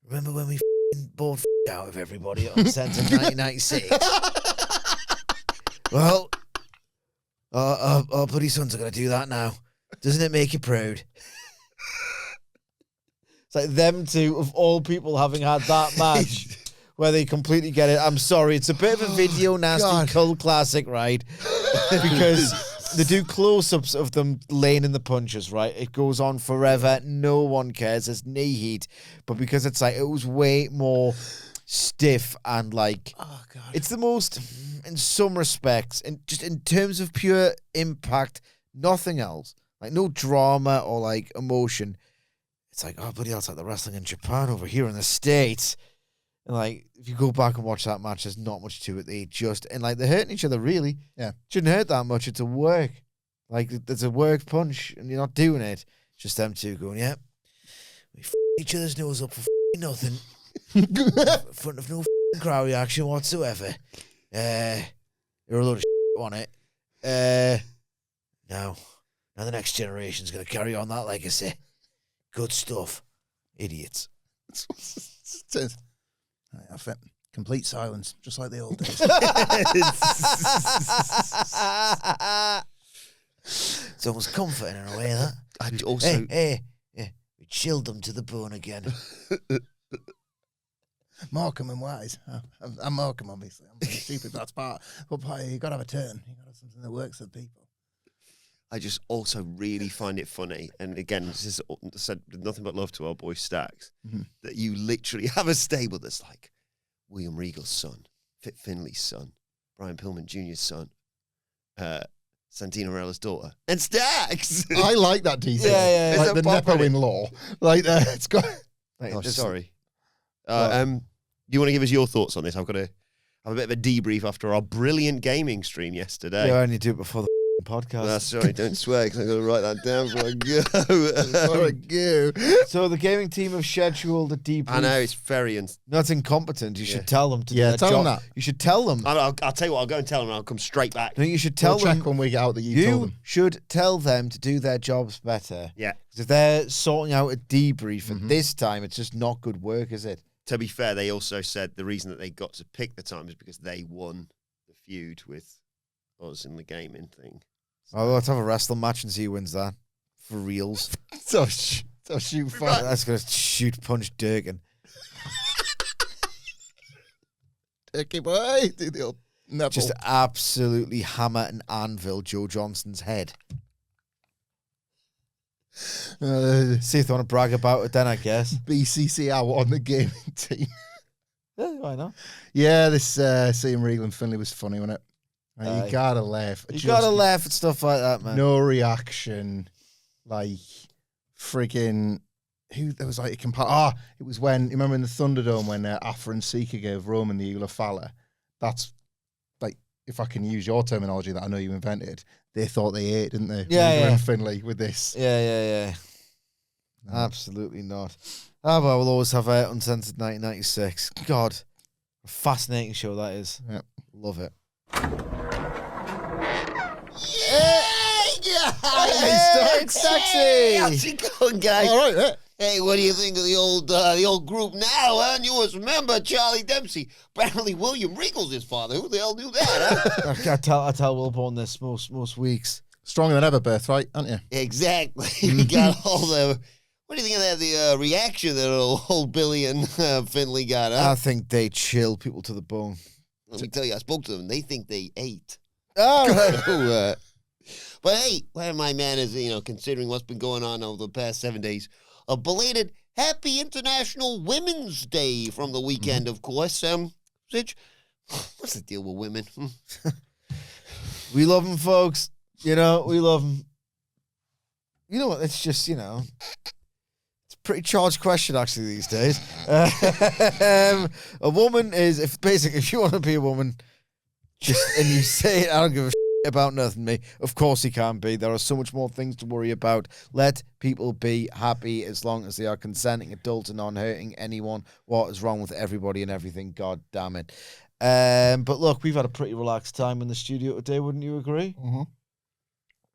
Remember when we bought out of everybody on Sense in 1996? Well, our bloody sons are going to do that now. Doesn't it make you proud? It's like them two, of all people, having had that match where they completely get it. I'm sorry, it's a bit of a video nasty cult classic, right? Because they do close-ups of them laying in the punches, right? It goes on forever. No one cares. There's knee heat. But because it's like, it was way more stiff and like, it's the most, in some respects, and just in terms of pure impact, nothing else. Like, no drama or, like, emotion. It's like, oh, bloody hell, it's like the wrestling in Japan over here in the States. And, like, if you go back and watch that match, there's not much to it. And, like, they're hurting each other, really. Yeah. Shouldn't hurt that much. It's a work. Like, there's a work punch, and you're not doing it. Just them two going, yeah, we each other's nose up for nothing. In front of no crowd reaction whatsoever. You're a load of on it. Now the next generation's going to carry on that legacy. Good stuff. Idiots. I think complete silence, just like the old days. It's almost comforting in a way, that. I'd also... Hey, we chilled them to the bone again. Morecambe and Wise. I'm Morecambe, obviously. I'm being stupid, that's part. But you got to have a turn. You got to have something that works for people. I just also really find it funny, and again, this is said nothing but love to our boy Stacks, that you literally have a stable that's like William Regal's son, Fit Finlay's son, Brian Pillman Jr.'s son, Santino Morella's daughter, and Stacks. I like that detail. Yeah. Like the Nepo-in-law. Like, it's got... Sorry. You want to give us your thoughts on this? I've got to have a bit of a debrief after our brilliant gaming stream yesterday. Yeah, I only do it before the podcast. That's sorry, don't swear, because I've got to write that down before I go. So the gaming team have scheduled a debrief. I know, it's very... That's incompetent. You should tell them to do their tell job. Them that. You should tell them. I'll tell you what, I'll go and tell them and I'll come straight back. No, you should tell them. Check when we get out that you told them. Should tell them to do their jobs better. Yeah. Because if they're sorting out a debrief at this time, it's just not good work, is it? To be fair, they also said the reason that they got to pick the time is because they won the feud with us in the gaming thing. Oh, let's have a wrestling match and see who wins that. For reals. So shoot fire. That's going to shoot punch Durkin. Sticky boy. Do the old nipple. Just absolutely hammer and anvil Joe Johnston's head. See if they want to brag about it then, I guess. BCC out on the gaming team. Yeah, why not? Yeah, this seeing Regal and Finlay was funny, wasn't it? You gotta laugh. You gotta laugh at stuff like that, man. No reaction. Like, freaking... Who there was like a it was when, you remember in the Thunderdome when Afra and Sika gave Roman the Eula Falla? That's, like, if I can use your terminology that I know you invented, they thought they ate, didn't they? Yeah, Regal yeah. and Finlay with this. Yeah. No. Absolutely not. Ah, well, we'll always have Uncensored 1996. God, a fascinating show that is. Yep. Love it. Hey, Sexy! how's it going, guys? All right, yeah. Hey, what do you think of the old group now, huh? Newest member, Charlie Dempsey. Apparently William Regal's his father. Who the hell knew that, huh? I tell Wilbourn this most weeks. Stronger than ever, Birthright, aren't you? Exactly. We got all the... What do you think of that? The reaction that old Billy and Finlay got, huh? I think they chill people to the bone. Let me tell you, I spoke to them. They think they ate. All right. So, but hey, well, my man is, considering what's been going on over the past 7 days, a belated Happy International Women's Day from the weekend, of course. Sidge, what's the deal with women? We love them, folks. We love them. You know what? It's just, it's a pretty charged question, actually, these days. A woman is, if you want to be a woman, and you say it, I don't give a about nothing, me. Of course he can be. There are so much more things to worry about. Let people be happy as long as they are consenting adults and not hurting anyone. What is wrong with everybody and everything? God damn it. But look, we've had a pretty relaxed time in the studio today, wouldn't you agree? Mm-hmm.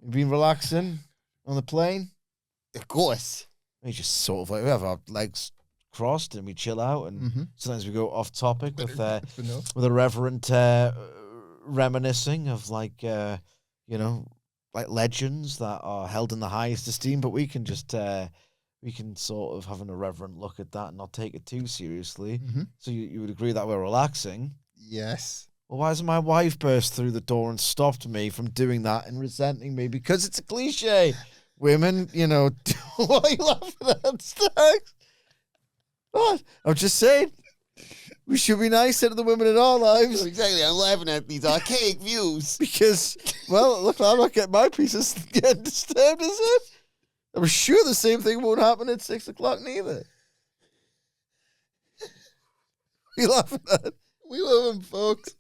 You've been relaxing on the plane? Of course. We just sort of we have our legs crossed and we chill out, and sometimes we go off topic with a reverent reminiscing of like legends that are held in the highest esteem, but we can just we can sort of have an irreverent look at that and not take it too seriously. So you would agree that we're relaxing? Yes. Well, why hasn't my wife burst through the door and stopped me from doing that and resenting me? Because it's a cliche. Women, why are you laughing at Stags? What? I'm just saying. We should be nicer to the women in our lives. Exactly. I'm laughing at these archaic views. Because, well, look, I'm not getting my pieces getting disturbed, is it? I'm sure the same thing won't happen at 6 o'clock neither. What are you laughing at? We love them, folks.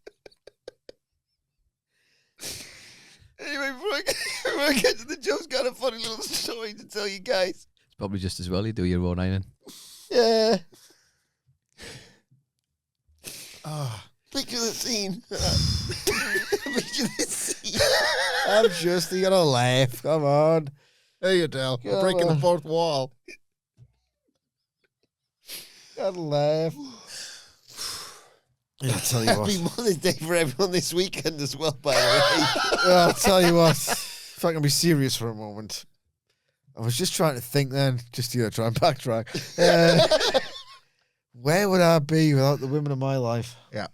Anyway, before I get to the jokes, got a funny little story to tell you guys. It's probably just as well you do your own ironing. Yeah. Picture the scene. Picture the scene. I'm just, you gotta laugh. Come on. There you go. We're breaking the fourth wall. Gotta laugh. Yeah, I'll tell you what. Happy Mother's Day for everyone this weekend as well, by the way. I'll tell you what. If I can be serious for a moment. I was just trying to think then, just try and backtrack. Where would I be without the women in my life? Yeah.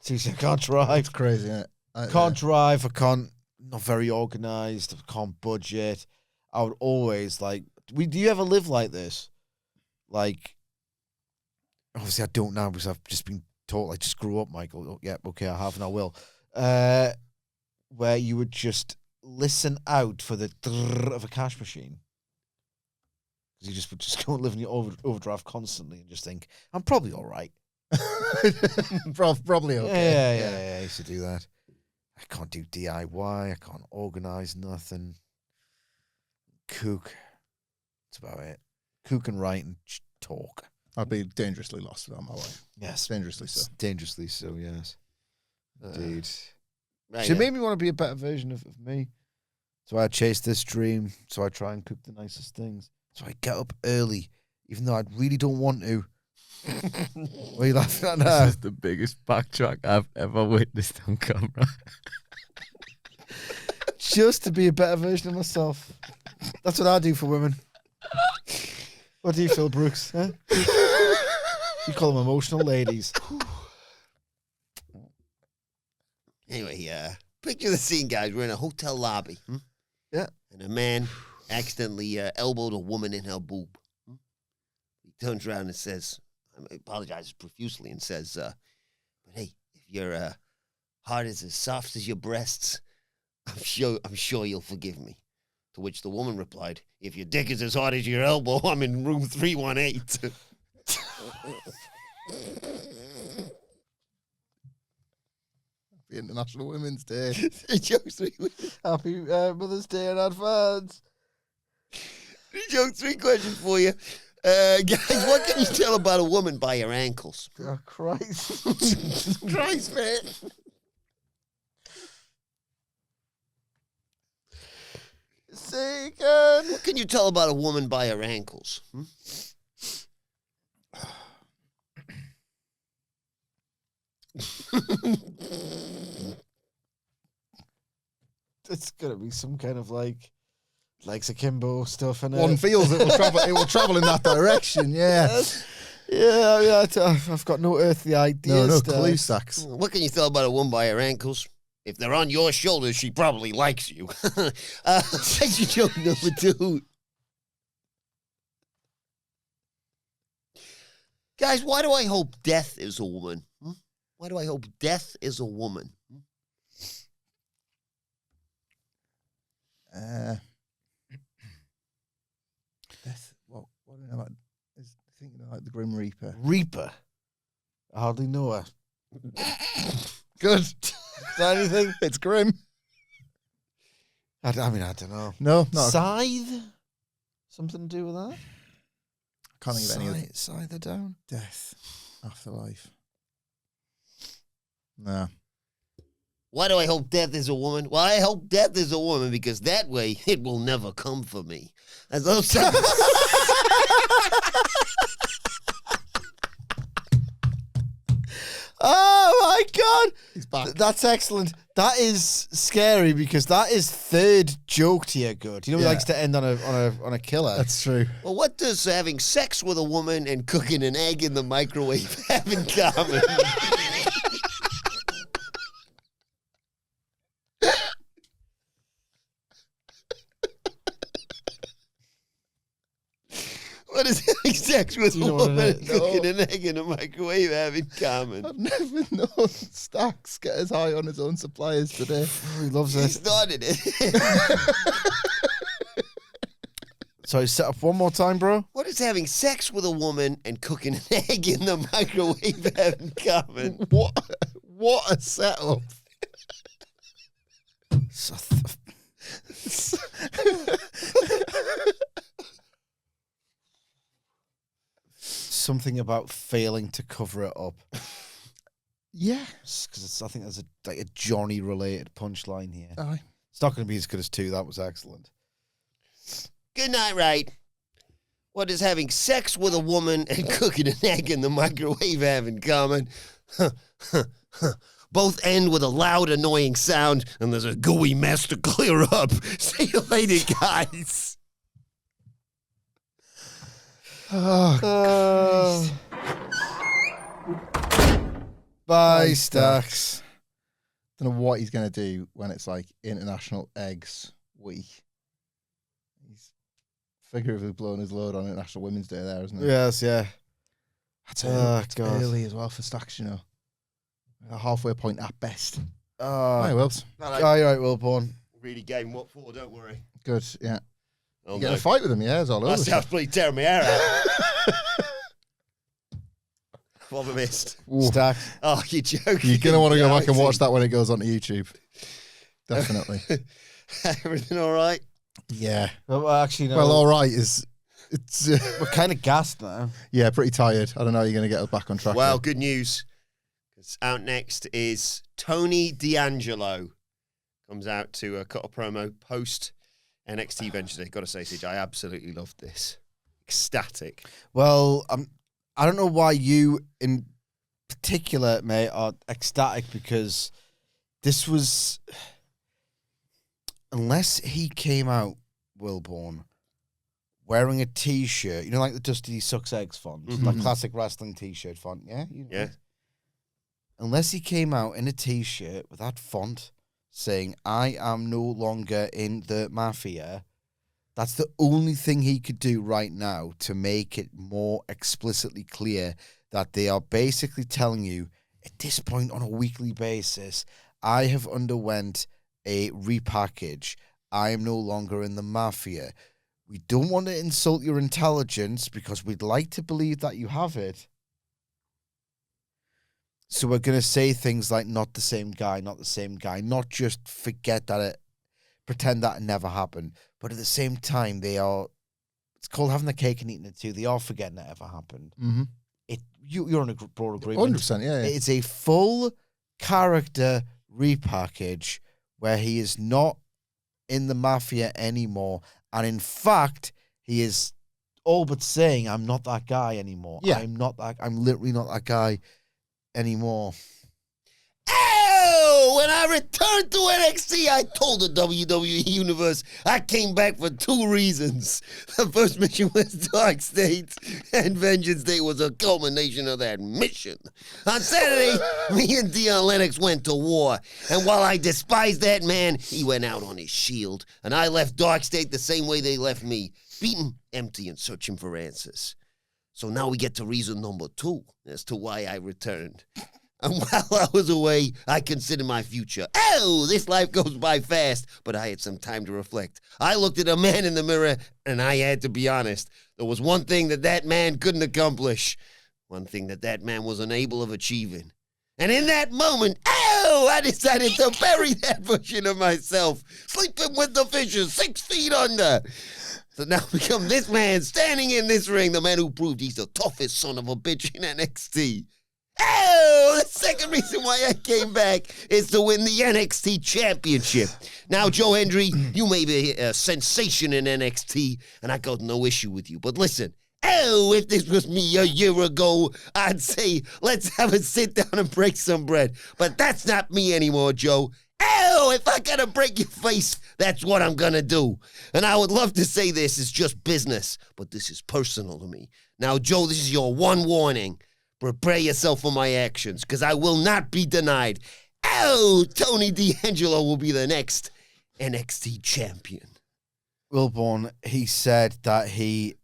Seriously, I can't drive. It's crazy, isn't it? Can't drive. Not very organised. I can't budget. I would always do you ever live like this? Like, obviously I don't now because I've just been taught, I just grew up, Michael. Oh, yeah, okay, I have and I will. Where you would just listen out for the drrrr of a cash machine. Because you just would just go and live in your overdraft constantly and just think, I'm probably all right. Probably okay. Yeah, I used to do that. I can't do DIY. I can't organise nothing. Cook. That's about it. Cook and write and talk. I'd be dangerously lost without my wife. Yes. Dangerously so. Dangerously so, yes. Indeed. Right, She made me want to be a better version of me. So I chase this dream. So I try and cook the nicest things. So I get up early, even though I really don't want to. What are you laughing at now? This is the biggest backtrack I've ever witnessed on camera. Just to be a better version of myself. That's what I do for women. What do you feel, Brooks? Huh? You call them emotional ladies. Anyway, picture the scene, guys. We're in a hotel lobby. Yeah. And a man accidentally elbowed a woman in her boob. He turns around and says, apologizes profusely and says, but hey, if your heart is as soft as your breasts, I'm sure you'll forgive me. To which the woman replied, if your dick is as hard as your elbow, I'm in room 318. Happy International Women's Day. Happy Mother's Day in advance. Joke, 3 questions for you. Guys, what can you tell about a woman by her ankles? Oh, Christ. Christ, man. Say again. What can you tell about a woman by her ankles? It's going to be some kind of like akimbo stuff in it. One feels it will travel in that direction, yeah. Yeah, I've got no earthly ideas. No clue, Sax. What can you tell about a woman by her ankles? If they're on your shoulders, she probably likes you. Question joke number 2. Guys, why do I hope death is a woman? Why do I hope death is a woman? Death. What do you know about? Is thinking like the Grim Reaper. Reaper? I hardly know her. Good. Is that anything? It's grim. I don't know. No, not. Scythe? Something to do with that? Can't think of any of it. Scythe her down? Death. Afterlife. No. Why do I hope death is a woman? Well, I hope death is a woman because that way it will never come for me. As those Oh my God! He's back. That's excellent. That is scary because that is third joke tier good. You know, he Yeah. likes to end on a killer. That's true. Well, what does having sex with a woman and cooking an egg in the microwave have in common? What does having sex with a know what woman it and is? cooking an egg in a microwave have in common? I've never known Stacks get as high on his own supply as today. He loves He it. started it. Sorry, set up one more time, bro. What does having sex with a woman and cooking an egg in the microwave have in common? What a setup. Something about failing to cover it up. Yeah. Because I think there's a Johnny-related punchline here. Aye. It's not going to be as good as 2. That was excellent. Good night, right? What does having sex with a woman and cooking an egg in the microwave have in common? Both end with a loud, annoying sound, and there's a gooey mess to clear up. See you later, guys. Oh, Bye, Stacks. don't know what he's going to do when it's like International Eggs Week. He's figuratively blown his load on International Women's Day there, isn't he? Yes, yeah. That's Oh, it's God. early as well for Stacks, you know. A halfway point at best. Oh, Hi, Wills. you're right, Wilbourn. Really gave him what for, don't worry. Good, yeah. Oh, You get a fight with him, yeah, it's all over. That sounds pretty tearing my hair out. What have I missed? Stacks. Oh, you're joking. You're going to want to go Yeah, back and I watch see. that when it goes onto YouTube. Definitely. Everything all right? Yeah. Well, actually, no. Well, all right is... It's We're kind of gassed now. yeah, pretty tired. I don't know how you're going to get us back on track. Well, here. good news. 'Cause out next is Tony D'Angelo. Comes out to cut a promo post NXT Venture Day. Got to say, CJ, I absolutely loved this. Ecstatic. Well, I don't know why you in particular, mate, are ecstatic because this was... Unless he came out, Wilbourn, wearing a T-shirt, you know, like the Dusty Sucks Eggs font, like classic wrestling T-shirt font, yeah? Yeah. unless he came out in a T-shirt with that font saying, I am no longer in the Mafia, that's the only thing he could do right now to make it more explicitly clear that they are basically telling you, at this point on a weekly basis, I have underwent a repackage. I am no longer in the Mafia. We don't want to insult your intelligence because we'd like to believe that you have it. So we're going to say things like, not the same guy, not the same guy, not just forget that it, pretend that it never happened. But at the same time, it's called having the cake and eating it too. They are forgetting that ever happened. Mm-hmm. You're on a broad agreement. 100%, yeah. It's a full character repackage where he is not in the Mafia anymore. And in fact, he is all but saying, I'm not that guy anymore. Yeah. I'm literally not that guy anymore. Oh, when I returned to NXT, I told the WWE Universe I came back for 2 reasons. The first mission was Dark State, and Vengeance Day was a culmination of that mission. On Saturday, me and Dion Lennox went to war, and while I despised that man, he went out on his shield, and I left Dark State the same way they left me, beaten, empty, and searching for answers. So now we get to reason number 2 as to why I returned. And while I was away, I considered my future. Oh, this life goes by fast, but I had some time to reflect. I looked at a man in the mirror, and I had to be honest. There was one thing that man couldn't accomplish. One thing that man was unable of achieving. And in that moment, I decided to bury that version of myself, sleeping with the fishes 6 feet under. So now become this man standing in this ring, the man who proved he's the toughest son of a bitch in NXT. Oh, the second reason why I came back is to win the NXT Championship. Now, Joe Hendry, you may be a sensation in NXT, and I got no issue with you. But listen, if this was me a year ago, I'd say, let's have a sit down and break some bread. But that's not me anymore, Joe. If I gotta break your face, that's what I'm gonna do. And I would love to say this is just business, but this is personal to me. Now, Joe, this is your one warning. Prepare yourself for my actions, because I will not be denied. Tony D'Angelo will be the next NXT champion. Wilbourn, he said that his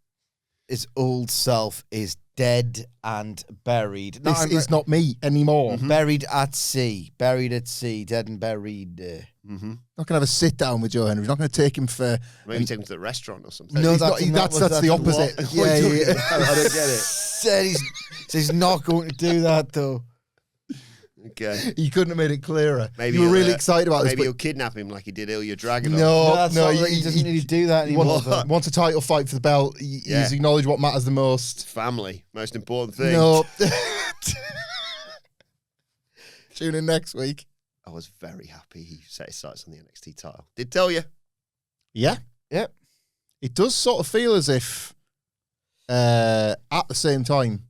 old self is dead and buried. This is not me anymore. Mm-hmm. Buried at sea, dead and buried. Mm-hmm. Not going to have a sit down with Joe Hendry. Not going to take him for... Maybe take him to the restaurant or something. No, that's the opposite. Yeah. I don't get it. Said he's not going to do that, though. Okay. You couldn't have made it clearer. Maybe you were really excited about this. Maybe you'll kidnap him like he did Ilya Dragunov. No, he doesn't need to do that anymore. Wants a title fight for the belt. He's acknowledged what matters the most. Family, most important thing. No. Tune in next week. I was very happy he set his sights on the NXT title. Did tell you. Yeah. Yeah. It does sort of feel as if at the same time,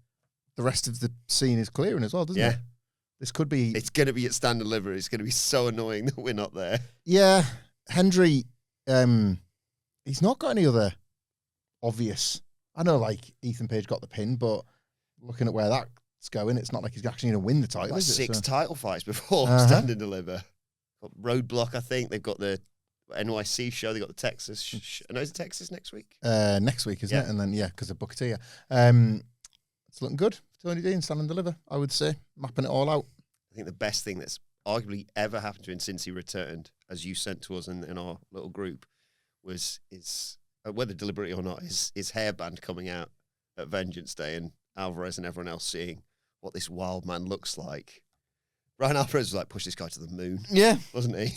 the rest of the scene is clearing as well, doesn't it? This could be... It's going to be at Stand and Deliver. It's going to be so annoying that we're not there. Yeah. Hendry, he's not got any other obvious... I know, like, Ethan Page got the pin, but looking at where that's going, it's not like he's actually going to win the title, Like is it? 6 title fights before Stand and Deliver. Got Roadblock, I think. They've got the NYC show. They've got the Texas... I know it's Texas next week? Next week, isn't it? And then, because of Booker T, it's looking good. Tony D and Stand and Deliver, I would say. Mapping it all out. I think the best thing that's arguably ever happened to him since he returned, as you sent to us in our little group, was whether deliberately or not, his hairband coming out at Vengeance Day and Alvarez and everyone else seeing what this wild man looks like. Brian Alvarez was like, push this guy to the moon. Yeah. Wasn't he?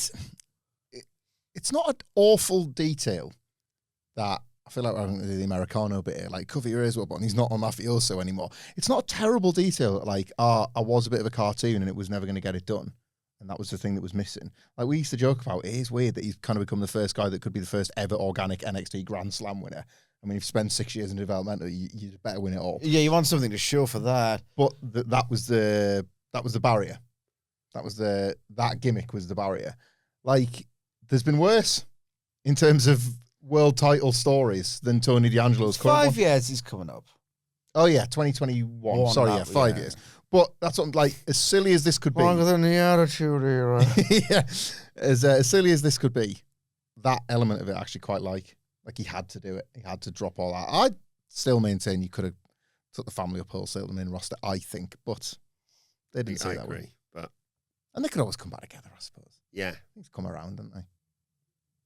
It's not an awful detail that I feel like we're having to do the Americano bit here. Like, cover your ears, Wilbourn. He's not on Mafioso anymore. It's not a terrible detail. Like, I was a bit of a cartoon and it was never going to get it done. And that was the thing that was missing. Like, we used to joke about, it is weird that he's kind of become the first guy that could be the first ever organic NXT Grand Slam winner. I mean, if you spend 6 years in developmental, you better win it all. Yeah, you want something to show for that. But that was the barrier. That gimmick was the barrier. Like, there's been worse in terms of world title stories than Tony D'Angelo's current 5 years is coming up. Oh, yeah, 2021. Sorry, 5 years. But that's what, like, as silly as this could be. Longer than the attitude era. Yeah. As silly as this could be, that element of it I actually quite like. Like, he had to do it. He had to drop all that. I still maintain you could have took the family up wholesale, the main roster, I think, but they didn't say that way. But and they could always come back together, I suppose. yeah, Things come around, don't they?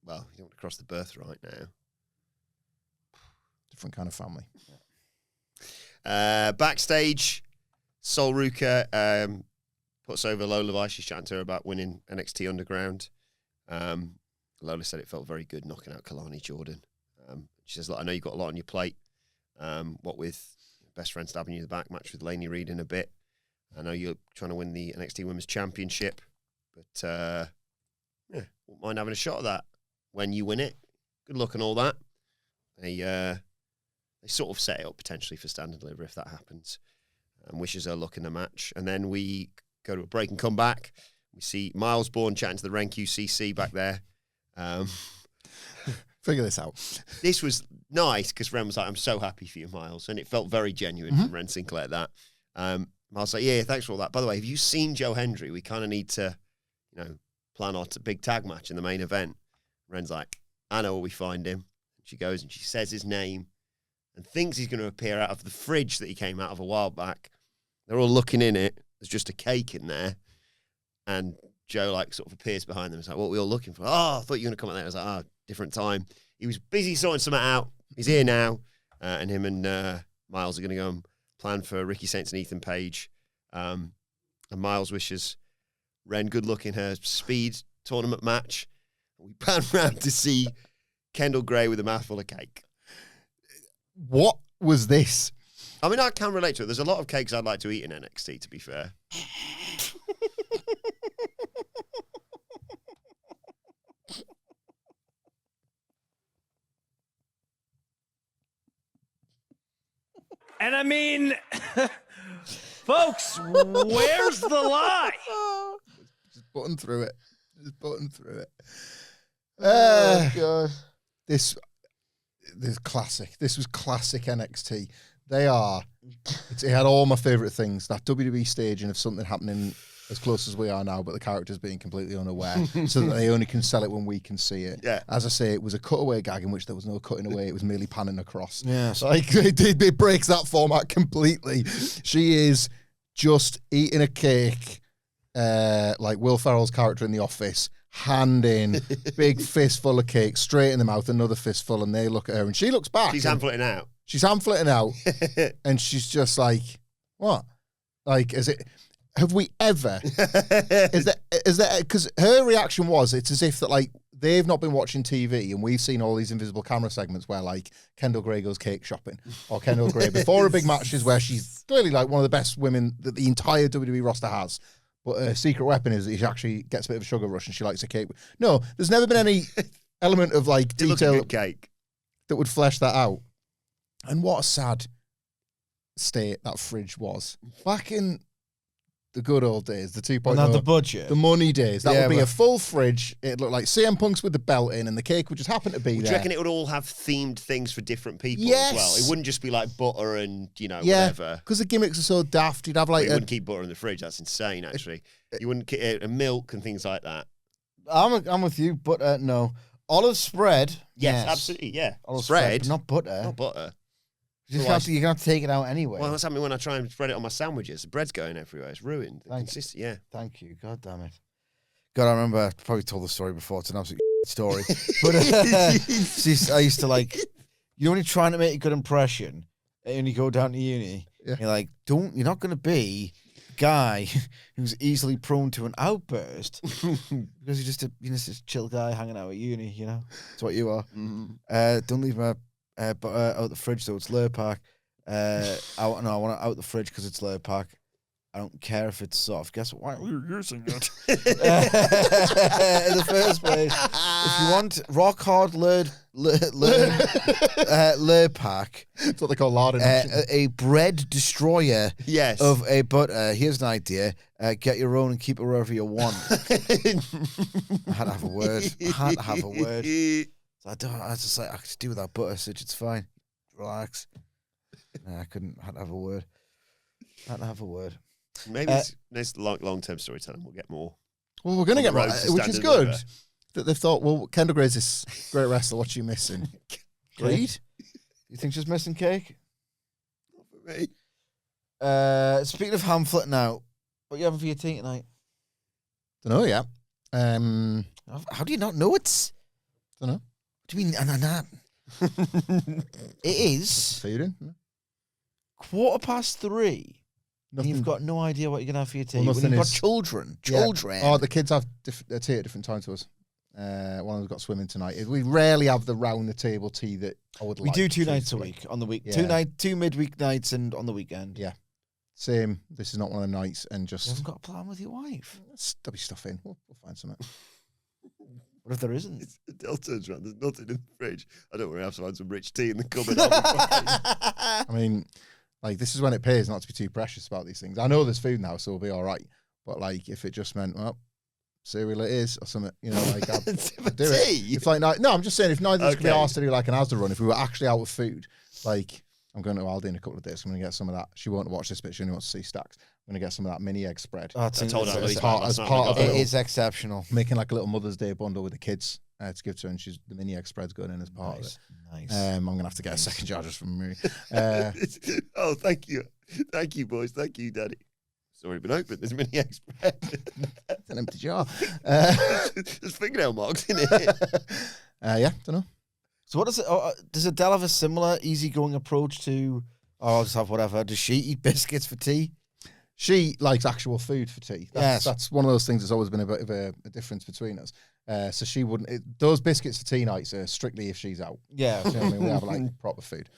well, you don't want to cross the birthright now. Different kind of family. Backstage, Sol Ruca puts over Lola Vice. She's chatting to her about winning NXT Underground. Lola said it felt very good knocking out Kalani Jordan. She says, look, I know you've got a lot on your plate. What with best friend stabbing you in the back, match with Lainey Reid in a bit. I know you're trying to win the NXT Women's Championship, but yeah, won't mind having a shot at that when you win it. Good luck and all that. They sort of set it up potentially for stand and deliver if that happens, and wishes her luck in the match. And then we go to a break and come back. We see Myles, Borne chatting to the Wren QCC back there. Figure this out. This was nice because Wren was like, I'm so happy for you, Myles. And it felt very genuine from Wren Sinclair, that. Myles was like, yeah, thanks for all that. By the way, have you seen Joe Hendry? We kind of need to, plan our big tag match in the main event. Wren's like, I know where we find him. She goes and she says his name and thinks he's going to appear out of the fridge that he came out of a while back. They're all looking in it. There's just a cake in there. And Joe, sort of appears behind them. It's like, what are we all looking for? Oh, I thought you were going to come out there. I was like, different time. He was busy sorting something out. He's here now. And him and Myles are going to go and plan for Ricky Saints and Ethan Page. And Myles wishes Wren good luck in her speed tournament match. We pan round to see Kendal Gray with a mouthful of cake. What was this? I mean, I can relate to it. There's a lot of cakes I'd like to eat in NXT, to be fair. And I mean, folks, where's the lie? Just button through it. Oh, God. This classic. This was classic NXT. It had all my favourite things. That WWE staging of something happening as close as we are now, but the characters being completely unaware, so that they only can sell it when we can see it. Yeah. As I say, it was a cutaway gag in which there was no cutting away. It was merely panning across. Yeah. It breaks that format completely. She is just eating a cake, like Will Ferrell's character in The Office, hand in, big fistful of cake, straight in the mouth, another fistful, and they look at her, and she looks back. She's Hamfletting out. She's Hamfletting out, and she's just like, what? Like, have we ever, is that, because her reaction was, it's as if that, like, they've not been watching TV, and we've seen all these invisible camera segments where, like, Kendal Gray goes cake shopping, or Kendal Gray before a big matches where she's clearly, like, one of the best women that the entire WWE roster has. But her secret weapon is that she actually gets a bit of a sugar rush and she likes a cake. No, there's never been any element of, like, detail cake that would flesh that out. And what a sad state that fridge was. Back in the good old days, the 2.0. Not the budget. The money days. That Yeah, would be but- a full fridge. It'd look like CM Punk's with the belt in, and the cake would just happen to be Do there. you reckon it would all have themed things for different people Yes. as well? It wouldn't just be like butter and, Yeah, whatever. because the gimmicks are so daft. You'd have Well, like you wouldn't keep butter in the fridge. That's insane, actually. You wouldn't keep milk and things like that. I'm with you, but no. Olive spread. Yes, absolutely, yeah. Olive Spread, but not butter. not butter. You're going to have to take it out anyway. Well, that's happening when I try and spread it on my sandwiches. The bread's going everywhere. It's ruined. Yeah. Thank you. God damn it. God, I remember, I probably told the story before. It's an absolute story. But I used to, like, when you're trying to make a good impression and you go down to uni, Yeah. you're like, you're not going to be a guy who's easily prone to an outburst because you're just a chill guy hanging out at uni, That's what you are. Don't leave my butter out the fridge so it's Lurpak. I want it out the fridge because it's Lurpak. I don't care if it's soft. Guess what? Why are you using it? In the first place, if you want rock hard Lurpak, That's what they call lard. a bread destroyer Yes. of a butter. Here's an idea. Get your own and keep it wherever you want. I had to have a word. So I was just like, I could do without butter, Sidge, it's fine. Relax. No, I couldn't. I had to have a word. Maybe this long-term storytelling will get more. Well, we're going to get more, road to which is standard good. order. That they've thought, well, Kendal Gray's this great wrestler. What's she missing? Reid? You think she's missing cake? Not for me. Speaking of Hamflett now, what are you having for your tea tonight? Don't know yet. How do you not know it? Don't know. What do you mean? It is Feeding? 3:15. And you've got no idea what you're going to have for your tea. When you've got children. Children. Oh, the kids have tea at different times to us. One of them's got swimming tonight. We rarely have the round the table tea that I would like. We do 2 nights a week on the week. Yeah. 2 midweek nights and on the weekend. Yeah. Same. This is not one of the nights and just... You haven't got a plan with your wife. There'll be stuff in. We'll find something. What if there isn't? Del turns around. There's nothing in the fridge. I don't worry. I have to find some rich tea in the cupboard. I mean, like, this is when it pays not to be too precious about these things. I know there's food now, so we'll be all right. But, like, if it just meant, well, cereal it is or something, you know, like, I'd do it. If, like, no, I'm just saying, if neither of us could be asked to do, like, an Asda run, if we were actually out of food, like, I'm going to Aldi in a couple of days. I'm going to get some of that. She won't watch this bit. She only wants to see Stacks. I'm going to get some of that mini egg spread. Oh, I told her as part of it is exceptional. Making like a little Mother's Day bundle with the kids to give to her, and the mini egg spread's going in as part of it. Nice. I'm going to have to get a second jar just from Marie. Oh, thank you. Thank you, boys. Thank you, Daddy. It's already been opened. There's a mini egg spread. It's an empty jar. There's fingernail marks in it. Yeah, don't know. So what does it? Does Adele have a similar easygoing approach to? Oh, I'll just have whatever. Does she eat biscuits for tea? She likes actual food for tea. That's one of those things that's always been a bit of a difference between us. So she wouldn't. Those biscuits for tea nights are strictly if she's out. Yeah. You know what I mean? We have like proper food.